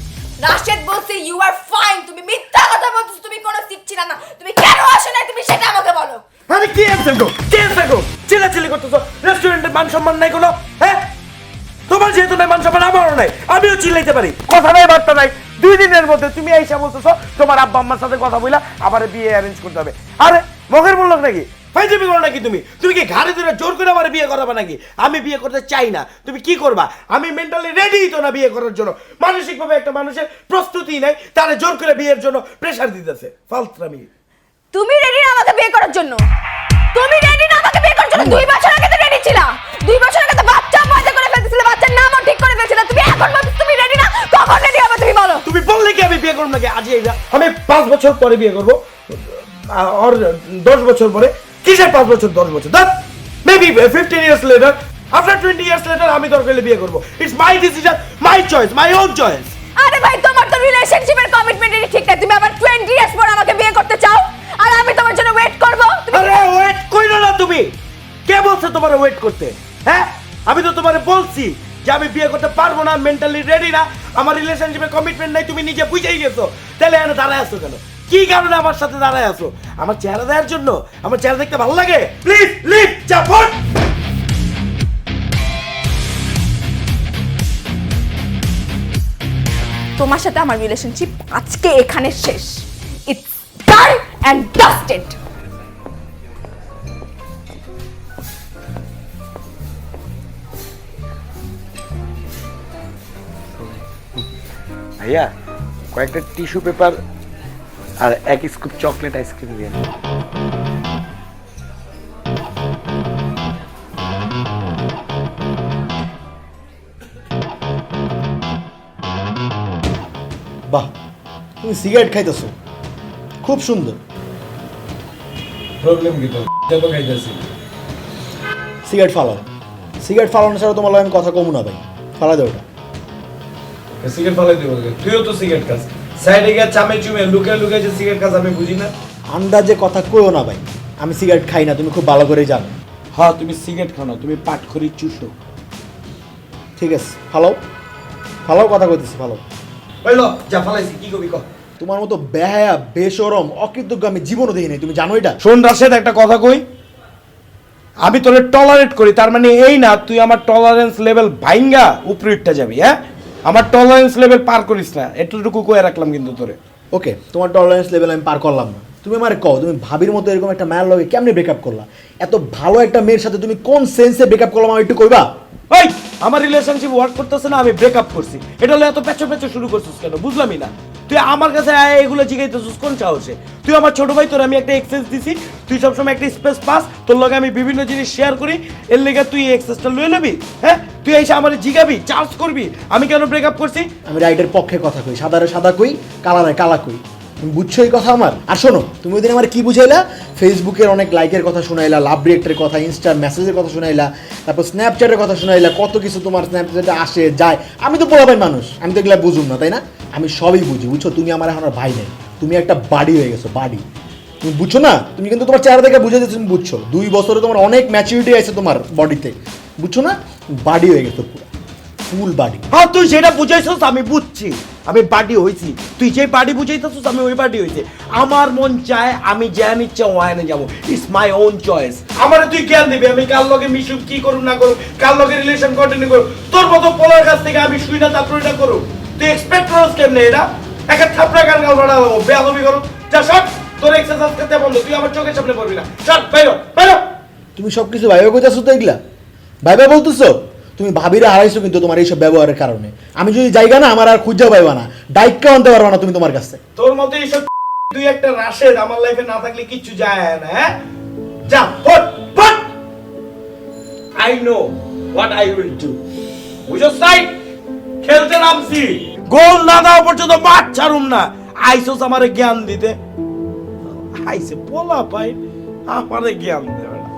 রাশেদ বলছে ইউ আর ফাইন। তুমি মিথ্যা কথা বলছো। তুমি কোনো শিখছিল না। তুমি কেন আসো না তুমি সেটা আমাকে বলো। আরে কি আছে গো, কি আছে গো, চিল্লাচিল্লি করতেছো? রেস্টুরেন্টে মান সম্মান নাই কোনো? হ্যাঁ, তোমার যেহেতু নাই মান সম্মান, আমারও নাই, আমিও চিল্লাইতে পারি। কথা নাই বার্তা নাই, 2 দিনের মধ্যে তুমি এইসব বলতেছো তোমার আব্বা আম্মার সাথে কথা বইলা আমার বিয়ে অ্যারেঞ্জ করতে হবে। আরে মগের বললো নাকি, ফাইজলামি করো নাকি তুমি? তুমি কি ঘাড়ে ধরে জোর করে আমার বিয়ে করাবে নাকি? আমি বিয়ে করতে চাই না, তুমি কি করবা? আমি মেন্টালি রেডি তো না বিয়ে করার জন্য। মানসিকভাবে একটা মানুষের প্রস্তুতি নাই, তারা জোর করে বিয়ের জন্য প্রেসার দিতেছে। ফালতু। তুমি রেডি না আমাকে বিয়ে করার জন্য? তুমি রেডি না আমাকে বিয়ে করার জন্য? 2 বছর আগে তো রেডি ছিলা। 2 বছর আগে তো বাচ্চা পয়দা করে ফেলতেছিলে, বাচ্চার নামও ঠিক করে ফেলছিলে। তুমি এখন বলছো তুমি রেডি না? কখন রেডি হবে তুমি বলো? তুমি বললে কি আমি বিয়ে করব নাকি? আজ আমি 5 বছর পরে বিয়ে করব, আর 10 বছর পরে। কিসের 5 বছর 10 বছর? That maybe 15 years later, after 20 years later আমি দরকার হলে বিয়ে করব। It's my decision, my choice, my own choice. আরে ভাই তোমার তো রিলেশনশিপের কমিটমেন্টই ঠিক নাই। তুমি আবার 20 ইয়ার্স পর আমাকে বিয়ে করতে চাও আর আমি তোমার জন্য ওয়েট করব? আরে ওয়েট কইরো না তুমি। কে বলছে তোমার ওয়েট করতে? হ্যাঁ, আমি তো তোমারে বলছি যে আমি বিয়ে করতে পারবো না, মেন্টালি রেডি না, আমার রিলেশনশিপে কমিটমেন্ট নাই। তুমি নিজে বুঝেই গেছো, তাহলে এখানে দাঁড়ায় আছো কেন? কি কারণে আমার সাথে দাঁড়ায় আছো? আমার চেহারা দেওয়ার জন্য? আমার চেহারা দেখতে ভালো লাগে? Please leave Jafar. তোমার সাথে আমার রিলেশনশিপ আজকে এখানে শেষ। It's done and dusted. ভাইয়া, কয়েকটা টিস্যু পেপার আর 1 স্কুপ চকলেট আইসক্রিম দিয়ে। বাহ, তুমি সিগারেট খাইতেছো, খুব সুন্দর। প্রবলেম কি তো? যত খাইতেছি। সিগারেট ফালাও। সিগারেট ফালানো ছাড়া তোমার লগে আমি কথা কমু না ভাই। ফালা দাও ওটা। সিগারেট ফালাই দিব। তুইও তো সিগারেট খাস, সাইডে গিয়ে চামে চুমে লুকিয়ে লুকিয়ে যে সিগারেট খাস আমি বুঝি না। আন্দাজে কথা কইও না ভাই, আমি সিগারেট খাই না, তুমি খুব ভালো করেই জানো। হ্যাঁ, তুমি সিগারেট খাও না, তুমি পাট খড়ি চুষো। ঠিক আছে, ফালাও ফালাও, কথা কইতেছি, ফালাও। হইলো, যা ফালাইছি, কি কবি ক। তোমার মতো বেহায়া বেশরম অকৃতজ্ঞ আমি জীবনও দেখি নাই, তুমি জানো এটা? শোন রাশেদ, একটা কথা কই, আমি তোরে টলারেট করি, তার মানে এই না তুই আমার টলারেন্স লেভেল ভাইঙ্গা উপরে উঠতে যাবি। হ্যাঁ, আমার টলারেন্স লেভেল পার করিস না, এতটুকু কয়ে রাখলাম কিন্তু তোরে। ওকে, তোমার টলারেন্স লেভেল আমি পার করলাম না। তুমি আমারে কও, তুমি ভাবির মতো এরকম একটা মায়ের লগে কেমনে ব্রেকআপ করলা? এত ভালো একটা মেয়ের সাথে তুমি কোন সেন্সে ব্রেকআপ করলাম আমার একটু কইবা? ওই আমার রিলেশনশিপ ওয়ার্ক করতেছে না, আমি ব্রেকআপ করছি, এটা হলে এত পেছো পেছো শুরু করছিস কেন? বুঝলামই না। তুই আমার কাছে এগুলো জিজ্ঞাসা কোন সাহসে? তুই আমার ছোট ভাই, তোর আমি একটা এক্সেস দিছি, তুই সবসময় একটা স্পেস পাস, তোর লগে আমি বিভিন্ন জিনিস শেয়ার করি, এর লেগে তুই এই এক্সেসটা লয়ে নেবি? হ্যাঁ, তুই এসে আমার জিগাবি, চার্জ করবি আমি কেন ব্রেকআপ করছি? আমি রাইটের পক্ষে কথা কই, সাদারে সাদা কই, কালারে কালা কই। তুমি বুঝছো এই কথা আমার? আর শোনো, তুমি ওই দিন আমার কি বুঝাইলা? ফেসবুকের অনেক লাইকের কথা শোনাইলা, লাভ রিয়েক্টের কথা, ইনস্টার মেসেজের কথা শোনাইলা, তারপর স্ন্যাপচ্যাটের কথা শোনাইলা, কত কিছু তোমার স্ন্যাপচ্যাটে আসে যায়। আমি তো পোলাপাই মানুষ, আমি তো এগুলা বুঝুম না, তাই না? আমি সবই বুঝি, বুঝছো? তুমি আমার এখন আর ভাই নেই, তুমি একটা বাড়ি হয়ে গেছো, বাড়ি। তুমি বুঝছো না? তুমি কিন্তু তোমার চেহারা দেখে বুঝে যাচ্ছ, তুমি বুঝছো 2 বছরে তোমার অনেক ম্যাচুরিটি আছে তোমার বডিতে, বুঝছো না? বাড়ি হয়ে গেছো পুরো, ফুল বাড়ি। হ্যাঁ, তুই যেটা বুঝাইছস আমি বুঝছি, আমি বাড়ি হয়েছি। তুই যে বাড়ি বুঝাইতেছিস আমি ওই বাড়ি হয়েছি। আমার মন চায় আমি জ্ঞান ইচ্ছা ওয়ানে যাবো, ইটস মাই ওন চয়েস। আমারে তুই জ্ঞান দিবি আমি কার লগে মিশুক, কি করুম না করুম, কার লগে রিলেশন কন্টিনিউ করুম, তোর মতো পোলার কাছ থেকে আমি শুই না তারপর এটা করুম? তুই এক্সপেক্ট করস কেমনে এটা? একটা থাপড়া গান গাল ভাড়া হবো, বেয়াদবি করুম। যা শট, তোর এক্সারসাইজ করতে বন্ধ, তুই আমার চোখের সামনে পড়বি না। শট, বাইরো বাইরো। তুমি সব কিছু ভাইবা কইতাছো তো এগুলা? ভাইবা বলতেছো? তুমি ভাবিরা হারাইছো কিন্তু তোমার এইসব ব্যবহারের কারণে। আমি যদি জায়গা না, আমার আর খুঁজা পাইবা না, ডাইককে আনতে পারবা না তুমি তোমার কাছে। তোর মতো এইসব তুই একটা রাশেদ আমার লাইফে না থাকলে কিচ্ছু যায় না। হ্যাঁ, যা ফট ফট। I know what I will do. বুঝছো সাই? খেলতে নামছি, গোল না দেওয়া পর্যন্ত মাঠ ছাড়ুম না। আইসোস আমারে জ্ঞান দিতে, আইসে পোলা পাই আমারে জ্ঞান দেবে না।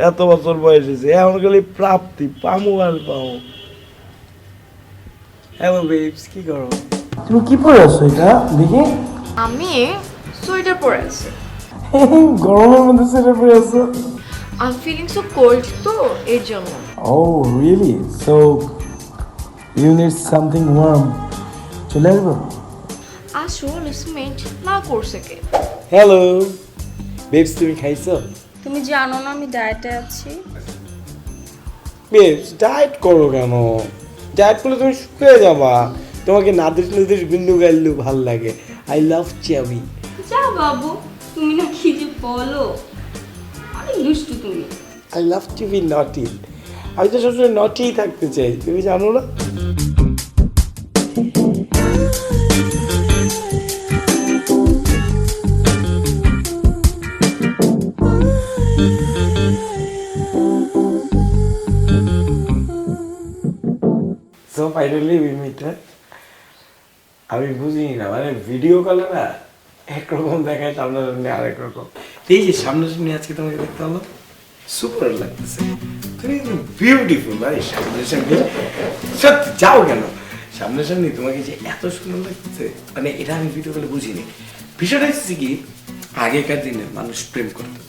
এত বছর বয়স হয়েছে, এখন গেলে প্রাপ্তি পামু আর পাও। হ্যালো বেবস, কি করো? তুমি কি পরে আছো এটা দেখি? আমি সোয়েটার পরে আছি। গরমের মধ্যে সেটা পরে আছো? I am feeling so cold তো এর জন্য। Oh, really? So, you need something warm. চলে আসবো? আসো লিসমেন্ট না করছে কে? হ্যালো বেবস, তুমি খাইছো? তুমি জানো না আমি ডায়েটে আছি। বেবস ডায়েট করো কেন? ডায়েট করলে তুমি শুকিয়ে যাবা। তোমাকে নাদিস নাদিস বিন্দু গাইলু ভাল লাগে। আই লাভ চাবি। যা বাবু, তুমি না কি যে বলো, অনেক দুষ্টু তুমি। আই লাভ টু বি নটি। আমি তো সবসময় নটিই থাকতে চাই, তুমি জানো না? So finally we meet. আমি বুঝিনি না, মানে ভিডিও কলে না একরকম দেখায়, সামনাসামনি আরেক রকম। এই যে সামনাসামনি আজকে তোমাকে দেখতে হলো, সুপার লাগতেছে। তুমি বিউটিফুল ভাই সামনাসামনি। সত্যি যাও কেন সামনাসামনি, তোমাকে যে এত সুন্দর লাগতেছে, মানে এটা আমি ভিডিও কলে বুঝিনি। বিষয়টা হচ্ছে কি, আগেকার দিনে মানুষ প্রেম করতো,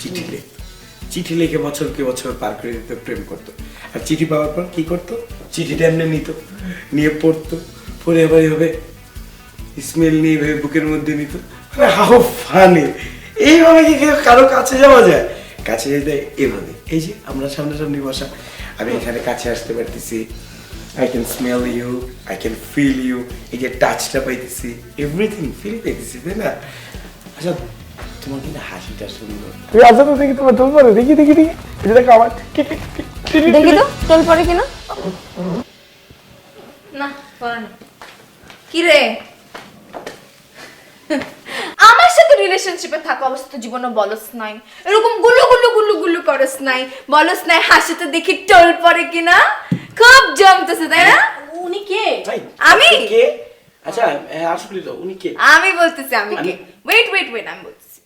চিঠি লিখতো, চিঠি লিখে বছরকে বছর পার করে দিত, প্রেম করতো। আর চিঠি পাওয়ার পর কি করতো, চিঠিটা এমনি নিত, নিয়ে পড়তো, পড়ে আবার এভাবে স্মেল নিয়ে এভাবে বুকের মধ্যে নিত। মানে হাউ ফানি! এইভাবে কি কেউ কারো কাছে যাওয়া যায়? কাছে যেতে এভাবে, এই যে আমরা সামনাসামনি বসা, আমি এখানে কাছে আসতে পারতেছি, I can smell you, I can feel you, এই যে টাচটা পাইতেছি, এভরিথিং ফিল পাইতেছি, তাই না? আচ্ছা তোমার কিন্তু হাসিটা সুন্দর। তুই আসো তো দেখি, তোমার তোল পরে দেখি দেখি দেখি, এটা দেখো আমার। দেখি তো টোল পরে কিনা। না পরে না। কি রে, আমার সাথে রিলেশনশিপে থাকা অবস্থা তো জীবনে বলস নাই, এরকম গুল্লু গুল্লু গুল্লু গুল্লু করস নাই, বলস নাই হাসিতে দেখি টোল পরে কিনা। খুব জমতেছে তাই না? উনি কে? আমি কে? আচ্ছা আসলে তো উনি কে? আমি বলতেছি আমি কে। ওয়েট ওয়েট ওয়েট, আমি বলতেছি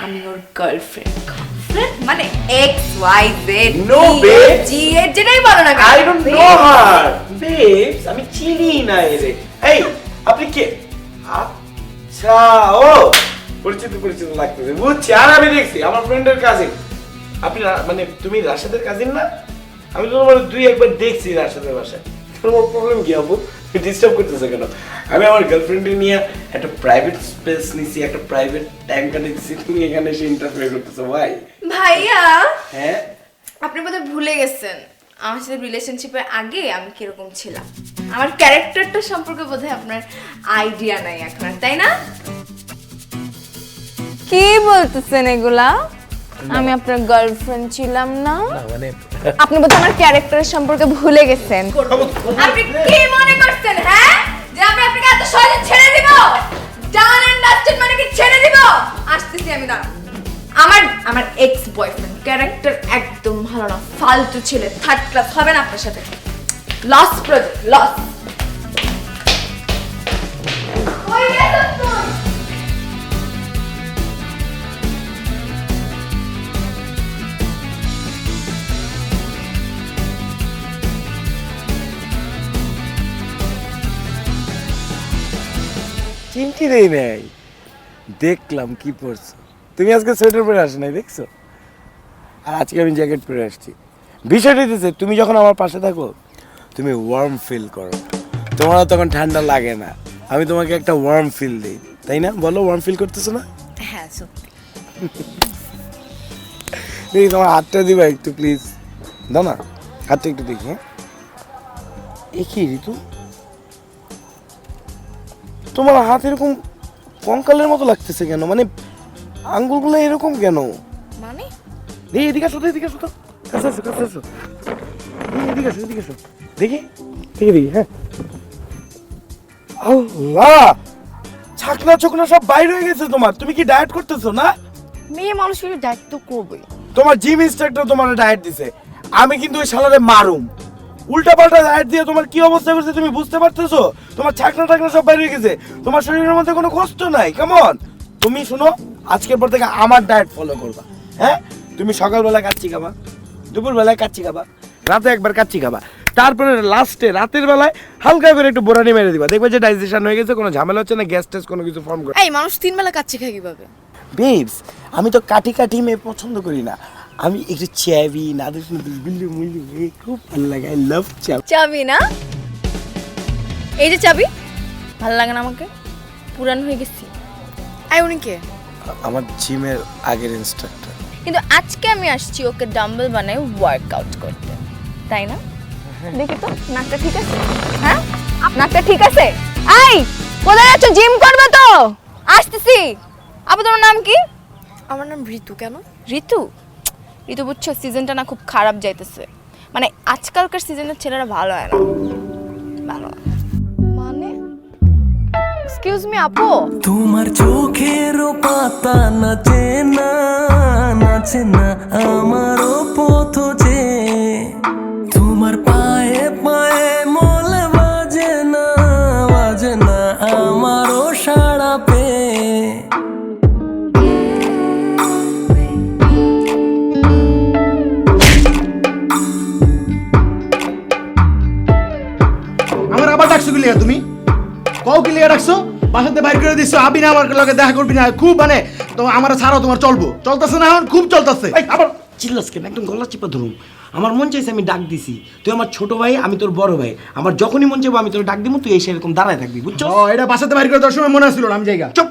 আমি ওর গার্লফ্রেন্ড। গার্লফ্রেন্ড মানে X Y Z No, babe. জি এর যেটাই বলো না কেন। I don't know her. Babes, আমি চিনি না এরে। এই, আপনি কে? আচ্ছা, ও পরিচিত পরিচিত লাগতেছে, বুঝছি। আর আমি দেখছি আমার ফ্রেন্ডের কাজিন। আপনি মানে তুমি রাশেদের কাজিন না? আমি তো তোমার দুই একবার দেখছি রাশেদের বাসায়। তোমার প্রবলেম কি আপু? ডিস্টার্ব করতেছে কেন? আমি আমার গার্লফ্রেন্ডে নিয়ে একটা প্রাইভেট স্পেস নিছি, একটা প্রাইভেট টাইম কাটাইছি, তুমি এখানে এসে ইন্টারফেয়ার করতেছো ভাই। ভাইয়া হ্যাঁ, আপনি বোধহয় ভুলে গেছেন আমার সাথে রিলেশনশিপের আগে আমি কিরকম ছিলাম। আমার ক্যারেক্টারটা সম্পর্কে বোধহয় আপনার আইডিয়া নাই এখন আর, তাই না? কি বলতেছেন এগুলা? আমি আপনার গার্লফ্রেন্ড ছিলাম না। মানে আপনি বোধহয় আমার ক্যারেক্টার সম্পর্কে ভুলে গেছেন। আপনি কি মনে করছেন হ্যাঁ, যে আমি আপনাকে এত সহজে ছেড়ে দিব? ডান এন্ড ডাস্টেড মানে কি ছেড়ে দিব? আসতেছি আমি, দাঁড়ান। আমার এক্স বয়ফ্রেন্ড ক্যারেক্টার একদম ভালো না, ফালতু ছেলে, থার্ড ক্লাস, হবে না আপনার সাথে। Loss project, loss. কই গেছিস তুই? চিমটি দেই নাই, দেখলাম কি পরছো। তুমি আজকে সোয়েটার পরে আসো নাই, দেখছো? আর আজকে আমি জ্যাকেট পরে আসছি। বিষয়টা হচ্ছে তুমি যখন আমার পাশে থাকো তুমি ওয়ার্ম ফিল করো, তোমার তখন ঠান্ডা লাগে না। আমি তোমাকে একটা ওয়ার্ম ফিল দিই, তাই না? বলো, ওয়ার্ম ফিল করতেছো না? হ্যাঁ সত্যি। দেখি তোমার হাতটা দিবা একটু প্লিজ, দাও না হাতটা একটু দেখি। হ্যাঁ, এ কি ঋতু, তোমার হাত এরকম কঙ্কালের মতো লাগতেছে কেন? মানে আঙ্গুলগুলো এরকম কেন? মানে দেখি এদিকে আসো, এদিকে আসো তো, কাছে আসো, কাছে আসো, এদিকে আসো, এদিকে আসো, দেখি দেখি দেখি। হ্যাঁ, আল্লাহ, ছাকনা চোখনা সব বাইরে হয়ে গেছে তোমার। তুমি কি ডায়েট করতেছো না? মেয়ে মানুষ হলে ডায়েট তো করবেই। তোমার জিম ইনস্ট্রাক্টর তোমার ডায়েট দিছে, আমি কিন্তু ওই শালারে মারুম। উল্টা পাল্টা ডায়েট দিয়ে তোমার কি অবস্থা করছে তুমি বুঝতে পারতেছো? তোমার ছাকনা টাকনা সব বাইরে হয়ে গেছে, তোমার শরীরের মধ্যে কোনো কষ্ট নাই। কেমন তুমি শুনো, আজকের পর থেকে আমার ডায়েট ফলো করবা। হ্যাঁ, তুমি সকালবেলা কাচ্চি খাবা, দুপুরবেলায় কাচ্চি খাবা, রাতে একবার কাচ্চি খাবা, তারপরে লাস্টে রাতের বেলায় হালকা করে একটু বোরানি মেরে দিবা, দেখবে যে ডাইজেশন হয়ে গেছে, কোনো ঝামেলা হচ্ছে না, গ্যাস টেস কোনো কিছু ফর্ম করে। এই মানুষ 3 বেলা কাচ্চি খায় কিভাবে? বেবস, আমি তো কাটি কাটি মেয়ে পছন্দ করি না, আমি একটু চ্যাবি নাদুস নাদুস বিল্লু মুল্লু মেয়ে খুব ভালো লাগে। আই লাভ চ্যাব। চাবি না, এই যে চাবি, ভালো লাগে না আমাকে, পুরান হয়ে গেছি। আই উনি কে? আমার জিমের আগের ইনস্ট্রাক্টর। কিন্তু আজকে আমি আসছি ওকে ডাম্বেল বানায় ওয়ার্কআউট করতে, তাই না? দেখি তো নাকটা ঠিক আছে? হ্যাঁ নাকটা ঠিক আছে? আই কোথায় যাচ্ছ? জিম করবে তো? আসতেছি। আপু তোমার নাম কি? আমার নাম ঋতু। কেন? ঋতু? ঋতু বুঝছো, সিজনটা না খুব খারাপ যাইতেছে, মানে আজকালকার সিজনের ছেলেরা ভালো হয় না, ভালো না। মানে এক্সকিউজ মি আপু, তোমার চোখের পাতা নাচে না, নাচে না আমারও পথ যে, তোমার পায়ে পায়ে মল বাজে না, বাজে না আমারও সাড়া পেয়ে। আমার আবার ডাকছো কি লিগা? তুমি কও কি লিগা ডাকছো? বাসাতে বাইর করে দিছো, আবি না আমার লগে দেখা করবি না, খুব মানে তো আমার ছাড়াও তোমার চলবো, চলতেছে না এখন, খুব চলতেছে। আবার চিল্লাস কেন? একদম গলা চিপা ধরুন। আমার মন চাইছে আমি ডাক দিছি, তুই আমার ছোট ভাই, আমি তোর বড় ভাই, আমার যখনই মন চাইবো আমি তোর ডাক দিব, তুই এসে এরকম দাঁড়ায় থাকবি, বুঝছো? ও এটা বাসাতে বাইর করে দেওয়ার সময় মনে আসছিল না, আমি জায়গা চুপ।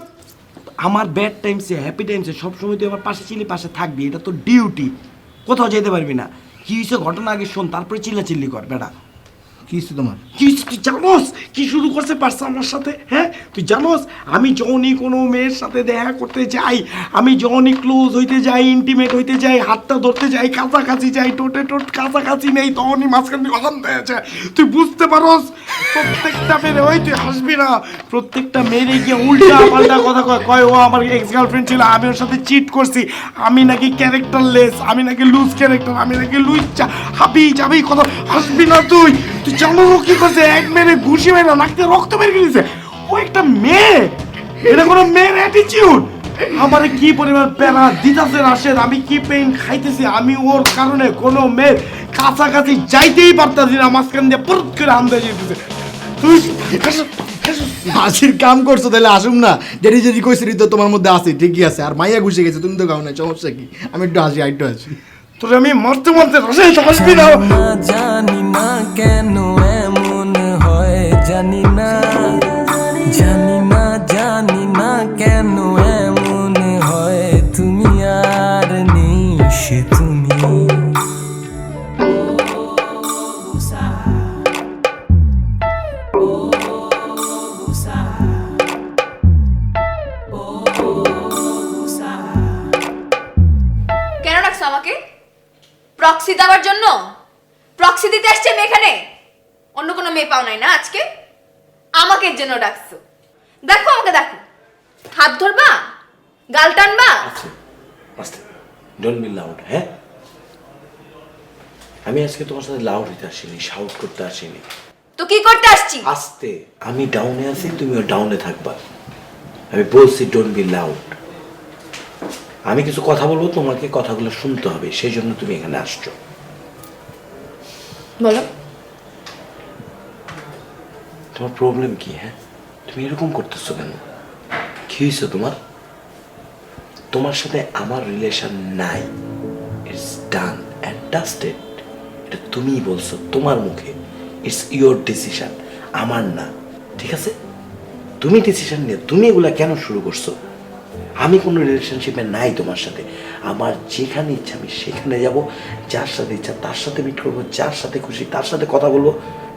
আমার ব্যাড টাইমসে হ্যাপি টাইমসে সবসময় তুই আমার পাশে ছিলি, পাশে থাকবি, এটা তোর ডিউটি, কোথাও যেতে পারবি না। কি হয়েছে ঘটনা আগে শোন, তারপরে চিল্লাচিল্লি কর বেটা। কি হচ্ছে তোমার? তুই জানোস কি শুরু করছে পারছে আমার সাথে? হ্যাঁ তুই জানোস আমি যখনই কোনো মেয়ের সাথে দেখা করতে যাই, আমি যখনই ক্লোজ হইতে যাই, ইন্টিমেট হইতে যাই, হাতটা ধরতে যাই, কাছাকাছি যাই, টোটে টোট কাছাকাছি নেই, তখনই মাঝখান থেকে অশান্ত হয়েছে। তুই বুঝতে পারস প্রত্যেকটা মেয়ে, ওই তুই হাসবি না, প্রত্যেকটা মেয়েরে গিয়ে উল্টা পাল্টা কথা কয়, কয় ও আমার এক্স গার্লফ্রেন্ড ছিল, আমি ওর সাথে চিট করছি, আমি নাকি ক্যারেক্টারলেস, আমি নাকি লুজ ক্যারেক্টার, আমি নাকি লুইচা হাবি যাবি, কথা হাসবি না তুই। তুই জানো ও কি করছে? এক মেরে ঘুষি মেরে নাকতে রক্ত বের করেছে। ও একটা মেয়ে, এটা কোনো মেয়ের অ্যাটিটিউড। আমারে কি পরিমাণ প্যারা দিতাছে রাশেদ, আমি কি পেইন খাইতেছি, আমি ওর কারণে কোনো মেয়ের কাছাকাছি যাইতেই পারতাছি না, মাঝখান দিয়ে পুরুত করে আনতে যেতেছে। তুই হাসির কাম করছো, তাহলে আসুম না, যেটি যেটি কইছি তো তোমার মধ্যে আছে, ঠিকই আছে, আর মাইয়া ঘুষে গেছে, তুমি তো গাও না, সমস্যা কি? আমি একটু হাসি, একটু হাসি। তোর আমি মারতে মারতে রাশেদ হাসবি না। জানি না কেন এমন হয়, জানি না, জানি না, জানি না কেন এমন হয়, তুমি আর নেই সে তুমি। কেন ডাকছো আমাকে? প্রক্সি দেওয়ার জন্য? প্রক্সি দিতে আসছে আমি এখানে? অন্য কোনো মেয়ে পাও নাই না আজকে? আমাকে এর জন্য ডাকছো? দেখো আমাকে, দেখো, হাত ধরবা, গাল টানবা। আস্তে, ডোন্ট বি লাউড। হ্যাঁ, আমি আজকে তোমার সাথে লাউড হইতে আসিনি, শাউট করতে আসিনি। তো কি করতে আসছি? আস্তে, আমি ডাউনে আছি, তুমিও ডাউনে থাকবা। আমি বলছি ডোন্ট বি লাউড। আমি কিছু কথা বলবো, তোমাকে কথাগুলো শুনতে হবে, সেই জন্য তুমি এখানে আসছো। বলো। তোমার প্রবলেম কি? হ্যাঁ, তুমি এরকম করতেছো কেন? কি হয়েছে তোমার? তোমার সাথে আমার রিলেশন নাই, ইটস ডান অ্যান্ড ডাস্টেড। এটা তুমিই বলছো তোমার মুখে, ইটস ইয়োর ডিসিশন, আমার না, ঠিক আছে? তুমি ডিসিশন নিয়ে তুমি এগুলা কেন শুরু করছো? আমি কোনো রিলেশনশিপে নাই তোমার সাথে। আমার যেখানে ইচ্ছা আমি সেখানে যাব, যার সাথে ইচ্ছা তার সাথে মিট করবো, যার সাথে খুশি তার সাথে কথা বলবো।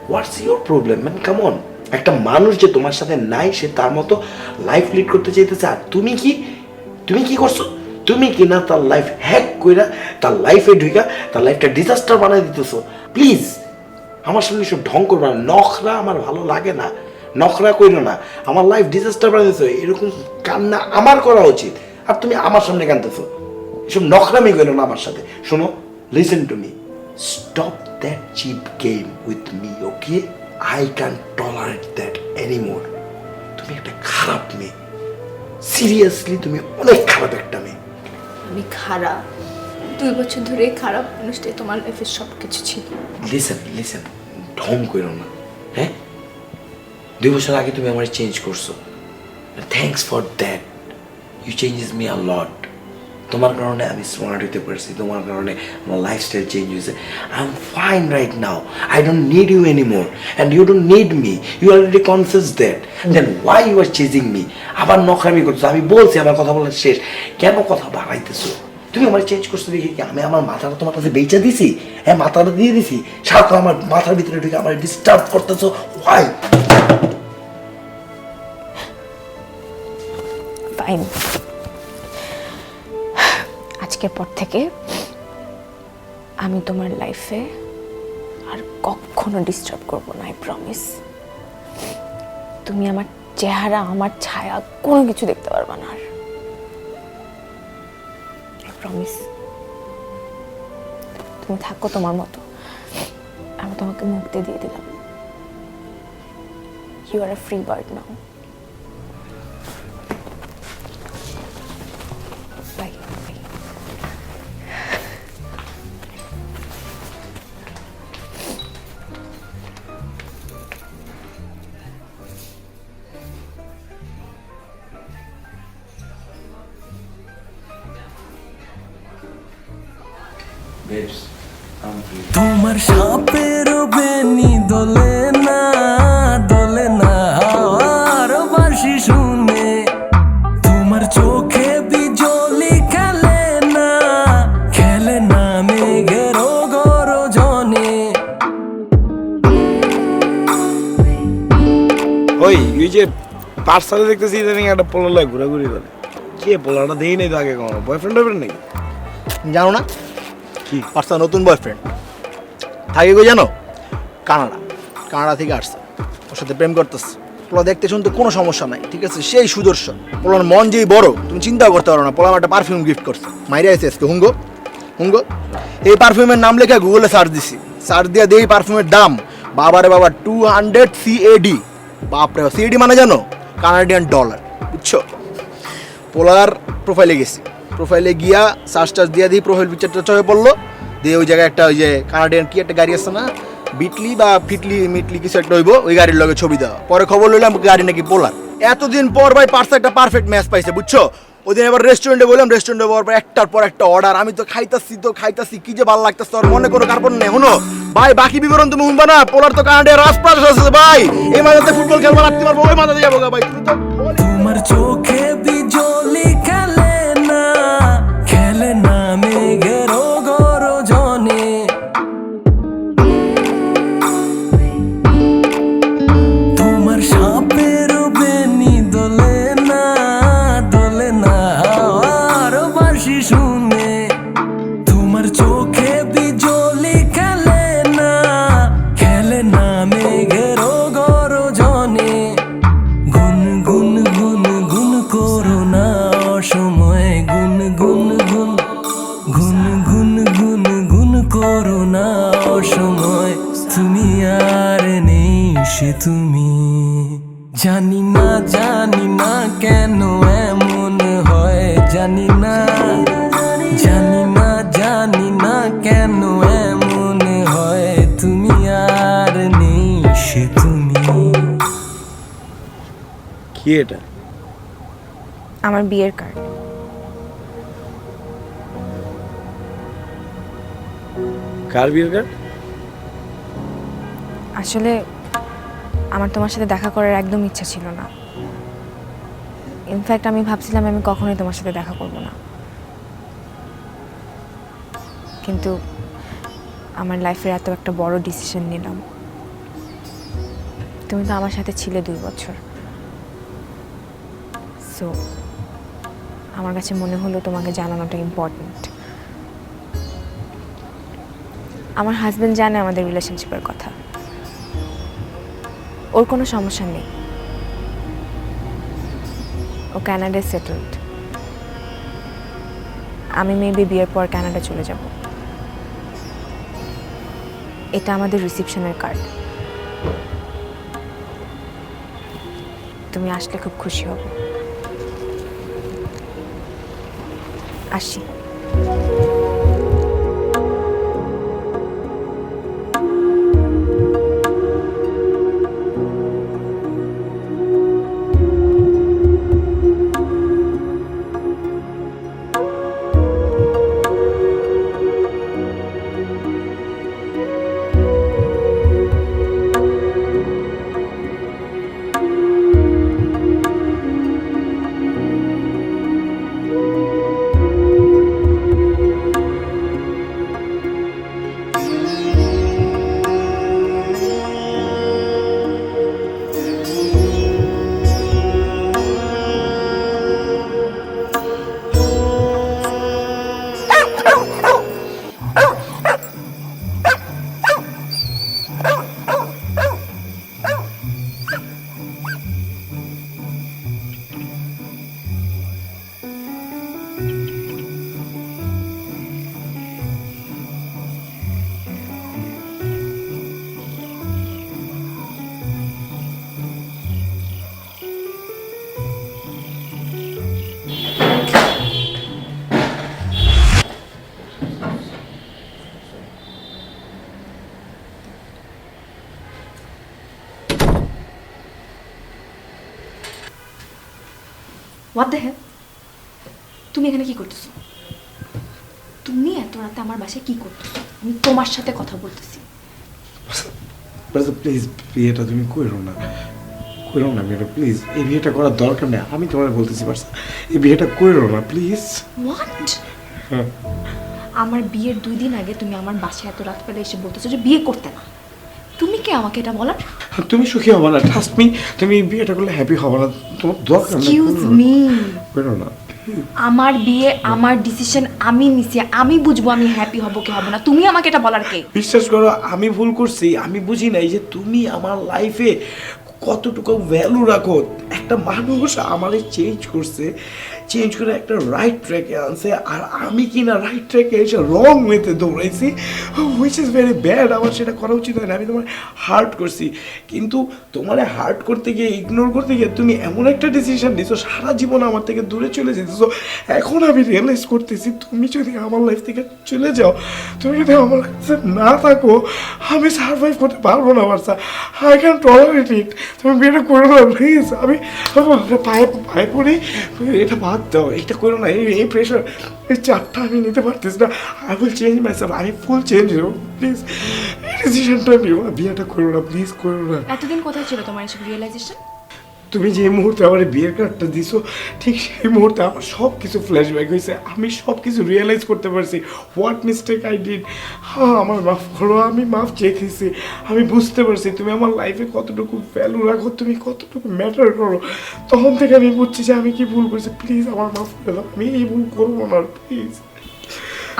What's your problem man? Come on. একটা মানুষ যে তোমার সাথে নাই, সে তার মতো লাইফ লিড করতে চাইতেছে, আর তুমি কি করছো? তুমি কি না তার লাইফ হ্যাক কইরা, তার লাইফে ঢুকা, তার লাইফটা ডিজাস্টার বানাই দিতেছো। প্লিজ আমার সামনে সব ঢং করবে না, নখরা আমার ভালো লাগে না, নখরা কইরো না। আমার লাইফ ডিজাস্টার বানাই দিতেছো, এরকম কান্না আমার করা উচিত, আর তুমি আমার সামনে কাঁদতেছো। এসব নখরামি কইরো না আমার সাথে। শোনো, listen to me, stop that cheap game with me, okay? I can tolerate that anymore. তুমি একটা খারাপ মেয়ে, সিরিয়াসলি তুমি অনেক খারাপ একটা মেয়ে। আমি খারাপ? 2 বছর ধরে খারাপ মানুষটাই তোমার লাইফে সব কিছু ছিল। লিসেন লিসেন, ঢং করো না, হ্যাঁ? 2 বছর আগে তুমি আমার চেঞ্জ করছো, thanks for that. You changes me a lot. তোমার কারণে আমি স্মার্ট হতে পারছি, তোমার কারণে আমার লাইফস্টাইল চেঞ্জ হয়েছে। I am fine right now, I don't need you anymore and you don't need me. You already confuse that, then why you are chasing me? আবার নখামি করছো। আমি বলছি আমার কথা বলার শেষ, কেন কথা বাড়াইতেছো? তুমি আমার চেঞ্জ করছো দেখি কি আমি আমার মাথাটা তোমার কাছে বেচা দিছি? হ্যাঁ, মাথাটা দিয়ে দিছি, সাথে আমার মাথার ভিতরে ঢুকে আমার ডিস্টার্ব করতেছো। ওয়াই? ফাইন, আজকের পর থেকে আমি তোমার লাইফে আর কখনো ডিস্টার্ব করবো না, আই প্রমিস। তুমি আমার চেহারা, আমার ছায়া কোনো কিছু দেখতে পারবে না আর, আই প্রমিস। তুমি থাকো তোমার মতো, আমি তোমাকে মুক্তি দিয়ে দিলাম। You are a free bird now. Bye. Babes, I'm free. তোমার সাপের বেনি দোলে না, দোলে না হাওয়ার বাঁশি শুনে, তোমার চোখে বিজলি খেলে না, খেলে না মেঘের গরজনে। ওই যে পার্সালে দেখতেছি ইদানিং একটা পোলার ঘোরাঘুরি করে, কে পোলারটা দেই নাই তো আগে কখনো? বয়ফ্রেন্ড নাকি? জানো না কি? পার্সোনাল নতুন বয়ফ্রেন্ড থাকে গো, জানো? কানাডা থেকে আসছে, ওর সাথে প্রেম করতেছে। পোলা দেখতে শুনতে কোনো সমস্যা নাই, ঠিক আছে, সেই সুদর্শন। পোলার মন যেই বড় তুমি চিন্তাও করতে পারো না। পোলা আমার একটা পারফিউম গিফট করছে, মাইরে আছে আজকে। হুঙ্গো এই পারফিউমের নাম লেখা গুগলে সার্চ দিছি, সার্চ দিয়ে দিয়ে পারফিউমের দাম বাবারে বাবা 200 CAD। বাপরে, CAD মানে জানো? কানাডিয়ান ডলার, বুঝছো? পোলার প্রোফাইলে গেছি, প্রোফাইলে গিয়া সার্চ টার্চ দিয়ে দিই, প্রোফাইল পিকচারটা চোখে পড়লো, দিয়ে ওই জায়গায় একটা ওই যে কানাডিয়ান কি একটা গাড়ি আছে না, বিটলি বা মিটলি কিছু একটা হইব, ওই গাড়ির লগে ছবি দেওয়া। পরে খবর লইলাম গাড়ি নাকি পোলার। এতদিন পর ভাই পার্সা একটা পারফেক্ট ম্যাচ পাইছে, বুঝছো? ওই দিন এবার রেস্টুরেন্টে বললাম, রেস্টুরেন্টে যাওয়ার পর একটার পর একটা অর্ডার। আমি তো খাইতাছি কি যে ভালো লাগতেছে, তোর মনে কোনো কার্বন নেই। শুনো ভাই, বাকি বিবরণ তুমি শুনবা না। পোলার তো কানাডিয়ার রাজপ্রাসাদ আছে ভাই, এই মাঝে ফুটবল খেলবা লাগতে পারবো, ওই মাঝে যাবো ভাই। তুমি তো তোমার চোখে বিজলি খেলে না, খেলে না মেঘের গরজনে। তোমার সাপের বেনি দোলে না, দোলে না হাওয়ার বাঁশি শুনে, তোমার চোখে বিজলি খেলে না, খেলে না মেঘের গরজনে। গুন গুন গুন গুন করো না অসময়ে, গুন গুন গুন গুন গুন গুন গুন করো না অসময়। তুমি আর নেই সে তুমি, জানি না কেন এমন হয়, জানি না কেন এমন হয়। তুমি আর নেই সে তুমি। কি এটা? আমার বিয়ের কার্ড। কার বিয়ের কার্ড? আসলে আমার তোমার সাথে দেখা করার একদম ইচ্ছা ছিল না। ইনফ্যাক্ট আমি ভাবছিলাম আমি কখনোই তোমার সাথে দেখা করব না, কিন্তু আমার লাইফের এত একটা বড় ডিসিশন নিলাম। তুমি তো আমার সাথে ছিলে 2 বছর, সো আমার কাছে মনে হলো তোমাকে জানানোটা ইম্পর্ট্যান্ট। আমার হাজবেন্ড জানে আমাদের রিলেশনশিপের কথা, ওর কোনো সমস্যা নেই, ও কানাডায় সেটেলড। আমি মেবি বিয়ের পর কানাডা চলে যাব। এটা আমাদের রিসেপশনের কার্ড, তুমি আসলে খুব খুশি হব। আসি। What the hell? তুমি এখানে কি করতেছো? তুমি এত রাতে আমার বাসায় কি করতেছো? আমি তোমার সাথে কথা বলতেছি। প্লিজ বিয়েটা তুমি করো না, করো না মেয়েটা, প্লিজ। এই বিয়েটা করার দরকার নেই, আমি তোমার বলতেছি পারছি, এই বিয়েটা করো না প্লিজ। হোয়াট? আমার বিয়ের 2 দিন আগে তুমি আমার বাসায় এত রাত বেলা এসে বলতেছো যে বিয়ে করতে না। তুমি কি আমাকে এটা বলার? তুমি সুখী হবে না, ট্রাস্ট মি, তুমি বিয়েটা করলে হ্যাপি হবে না, তোমার দরকার নেই, এক্সকিউজ মি, করো না। আমার বিয়ে আমার ডিসিশন, আমি নিছি, আমি বুঝবো আমি হ্যাপি হব কি হব না। তুমি আমাকে এটা বলার কে? বিশ্বাস করো আমি ভুল করছি, আমি বুঝি নাই যে তুমি আমার লাইফে কতটুকু ভ্যালু রাখো। একটা মানুষ আমারে চেঞ্জ করছে, চেঞ্জ করে একটা রাইট ট্র্যাকে আনছে, আর আমি কি না রাইট ট্র্যাকে এসে রং ওয়েতে দৌড়াইছি, হুইচ ইজ ভেরি ব্যাড। আমার সেটা করা উচিত হয় না, আমি তোমার হার্ট করছি, কিন্তু তোমার হার্ট করতে গিয়ে, ইগনোর করতে গিয়ে তুমি এমন একটা ডিসিশন নিছো, সারা জীবন আমার থেকে দূরে চলে যেতেছো। এখন আমি রিয়েলাইজ করতেছি তুমি যদি আমার লাইফ থেকে চলে যাও, তুমি যদি আমার কাছে না থাকো, আমি সার্ভাইভ করতে পারবো না বাচ্চা। আই ক্যান টলারেট ইট। তুমি বিয়েটা করো না প্লিজ, আমি পায়ে পায়ে পড়ি, এটা বাদ দাও, এটা করো না। এই প্রেশার, এই চাপটা আমি নিতে পারতেছি না। I will change my self, আমি ফুল চেঞ্জ হবো, প্লিজ। এই ডিসিশনটা নিও, বিয়েটা করো না প্লিজ, করো না। এতদিন কোথায় ছিল তোমার এসব রিয়েলাইজেশন? তুমি যে মুহূর্তে আমার বিয়ের কার্ডটা দিছো, ঠিক সেই মুহূর্তে আমার সব কিছু ফ্ল্যাশব্যাক হয়েছে, আমি সব কিছু রিয়েলাইজ করতে পারছি হোয়াট মিস্টেক আই ডিড। হ্যাঁ, আমার মাফ করো, আমি মাফ চেয়েছি, আমি বুঝতে পারছি তুমি আমার লাইফে কতটুকু ভ্যালু রাখো, তুমি কতটুকু ম্যাটার করো। তখন থেকে আমি বুঝছি যে আমি কি ভুল করছি, প্লিজ আমার মাফ করে দাও, আমি এই ভুল করবো না প্লিজ।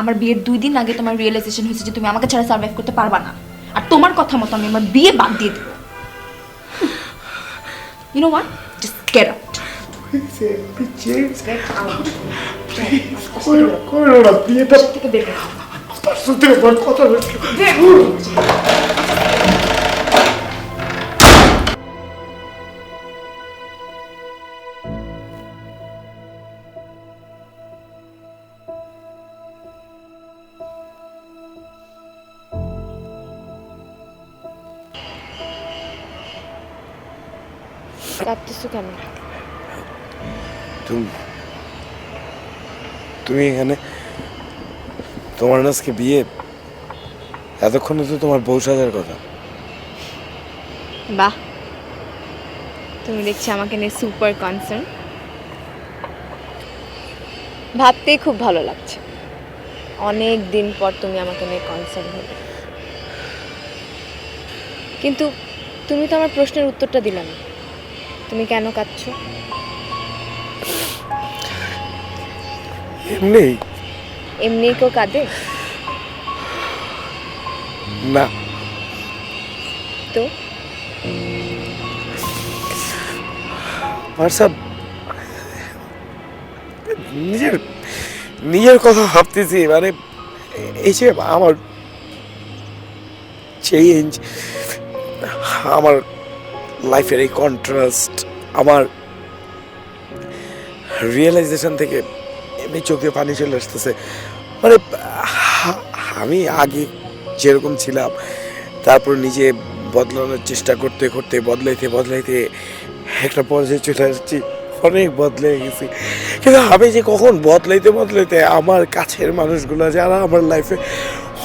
আমার বিয়ের 2 দিন আগে তোমার রিয়েলাইজেশন হয়েছে যে তুমি আমাকে ছাড়া সার্ভাইভ করতে পারবা না, আর তোমার কথা মতো আমি আমার বিয়ে বাদ দিয়ে দেবো। You know what? Just get out. করো না বিয়েটা, থেকে বের হও। শুনতে পার কথা কাঁদতেছো কেন? তুমি এখানে, তোমার আজকে বিয়ে, এতক্ষণে তো তোমার বউ সাজার কথা। বাহ, তুমি দেখছি আমাকে নিয়ে সুপার কনসার্ন। ভাবতেই খুব ভালো লাগছে, অনেক দিন পর তুমি আমাকে নিয়ে কনসার্ন হবে। কিন্তু তুমি তো আমার প্রশ্নের উত্তরটা দিলে না, তুমি কেন কাঁদছো? এমনি এমনি কেউ কাঁদে না, তো? হোয়াটসঅ্যাপ নিজের নিজের কথা ভাবতেছি, মানে এই যে আমার চেঞ্জ, আমার লাইফের এই কন্ট্রাস্ট, আমার রিয়েলাইজেশন থেকে এমনি চোখে পানি চলে আসতেছে। মানে আমি আগে যেরকম ছিলাম, তারপর নিজে বদলানোর চেষ্টা করতে করতে বদলাইতে একটা পর্যায়ে চলে আসছি, অনেক বদলে গেছি। কিন্তু আমি যে কখন বদলাইতে আমার কাছের মানুষগুলো যারা আমার লাইফে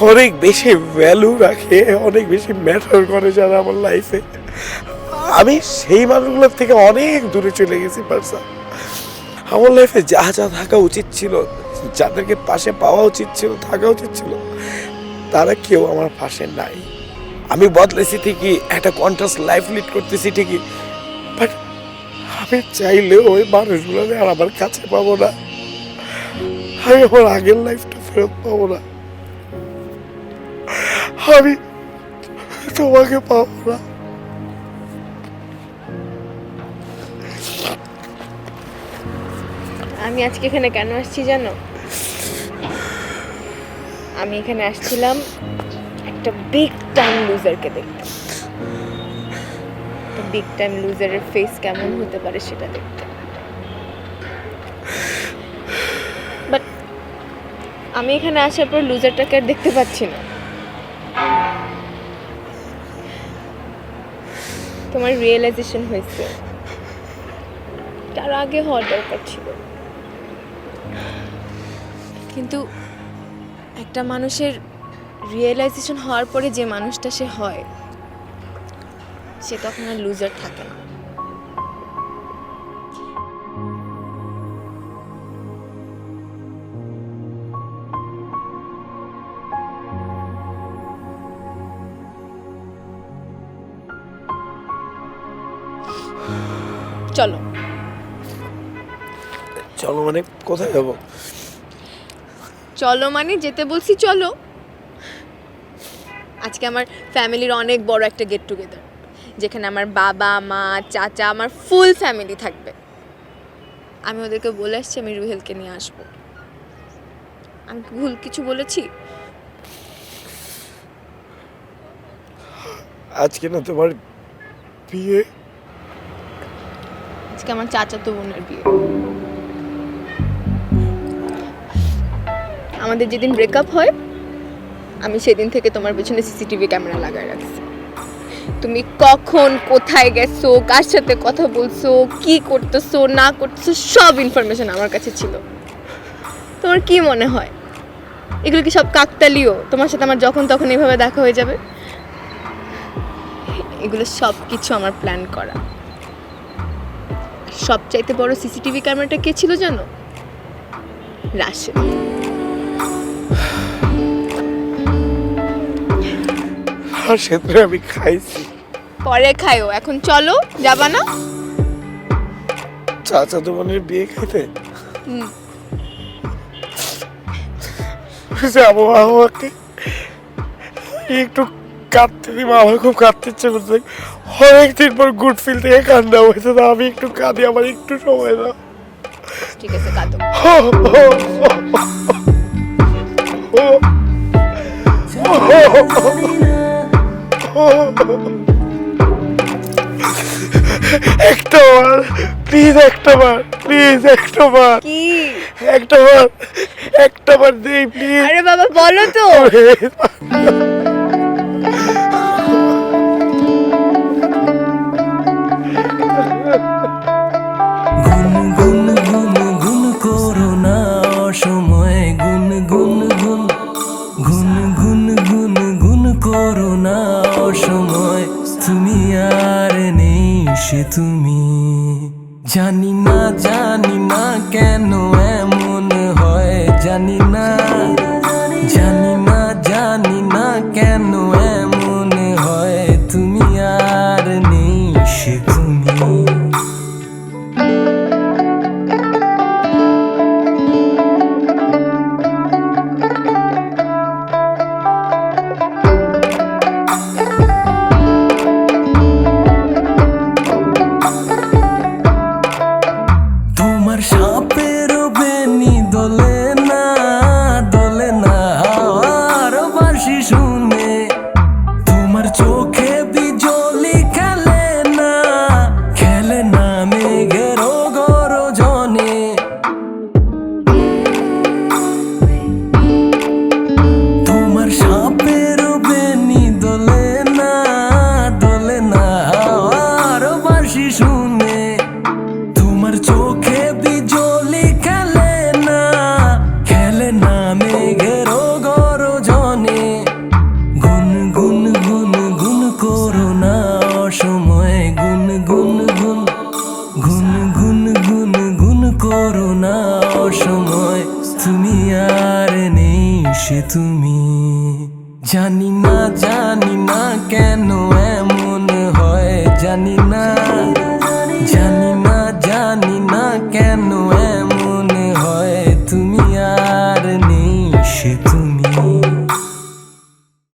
অনেক বেশি ভ্যালু রাখে, অনেক বেশি ম্যাটার করে যারা আমার লাইফে, আমি সেই মানুষগুলোর থেকে অনেক দূরে চলে গেছি। পারসা, আমার লাইফে যা যা থাকা উচিত ছিল, যাদেরকে পাশে পাওয়া উচিত ছিল, থাকা উচিত ছিল, তারা কেউ আমার পাশে নাই। আমি বদলেছি ঠিকই, একটা কন্ট্রাস্ট লাইফ লিড করতেছি ঠিকই, বাট আমি চাইলেও ওই মানুষগুলোকে আর আমার কাছে পাবো না। আমি আমার আগের লাইফটা ফেরত পাবো না, আমি তোমাকে পাবো না। আমি আজকে এখানে কেন আসছি জানো? আমি এখানে আসছিলাম একটা বিগ টাইম লুজারকে দেখতে, একটা বিগ টাইম লুজারের ফেস কেমন হতে পারে সেটা দেখতে। বাট আমি এখানে আসার পর লুজারটাকে আর দেখতে পাচ্ছি না। তোমার রিয়েলাইজেশন হয়েছে এটা আর আগে হওয়ার দরকার ছিল। কিন্তু একটা মানুষের রিয়েলাইজেশন হওয়ার পরে যে মানুষটা সে হয়, সে তখন আর লুজার থাকে না। চলো চলো মানে কোথায় যাবো? চলো মানে যেতে বলছি চলো। আজকে আমার ফ্যামিলির অনেক বড় একটা গেট টুগেদার, যেখানে আমার বাবা মা চাচা আমার ফুল ফ্যামিলি থাকবে। আমি ওদেরকে বলে আসছি আমি রুহেলকে নিয়ে আসবো। আমি কি ভুল কিছু বলেছি? আজকে না তোমার বিয়ে? আজকে আমার চাচাতো বোনের বিয়ে। আমাদের যেদিন ব্রেকআপ হয়, আমি সেদিন থেকে তোমার পেছনে সিসিটিভি ক্যামেরা লাগায় রাখছি। তুমি কখন কোথায় গেছো, কার সাথে কথা বলছো, কি করতেছো না করতেছো, সব ইনফরমেশন আমার কাছে ছিল। তোমার কি মনে হয় এগুলো কি সব কাকতালীয়? তোমার সাথে আমার যখন তখন এইভাবে দেখা হয়ে যাবে? এগুলো সব কিছু আমার প্ল্যান করা। সবচাইতে বড় সিসিটিভি ক্যামেরাটা কে ছিল জানো? রাশেদ। আর সেদিন আমি খাইছি। পরে খাইও, এখন চলো। যাবা না? চাচা তোমার বিয়ে খাইতে যাবো। আমাকে একটু কাঁদতে দিবা, আমার খুব কাঁদতে ইচ্ছে করছে। অনেকদিন পর গুড ফিল থেকে কান্দা হয়েছে, না আমি একটু কাঁদি, আমার একটু সময় দাও। ঠিক আছে, কাঁদো। একটা বার প্লিজ, একটা বার প্লিজ, একটা বার কি? একটা বার দেই প্লিজ। আরে বাবা বলো তো। গুন গুন গুন গুন করো না অসময়ে, গুন গুন গুন গুন গুন গুন গুন করো না অসময়। তুমি আর নেই সে তুমি। জানি না কেন এমন হয়, জানি না কেন এমন হয়। তুমি আর নেই সে তুমি। তোমার সাপেরও বেনি দোলে না হাওয়ার বাঁশি শুনে। তোমার চোখে বিজলি খেলে না মেঘের গরজনে। তোমার সাপেরও বেনি দোলে না হাওয়ার বাঁশি শুনে। তোমার চোখে বিজলি খেলে না মেঘের গরজনে। গুন গুন গুন গুন করো না অসময়ে, গুন গুন গুন গুন গুন গুন গুন করো না অসময়। তুমি আর নেই সে তুমি। জানি না কেন এমন হয়, জানি না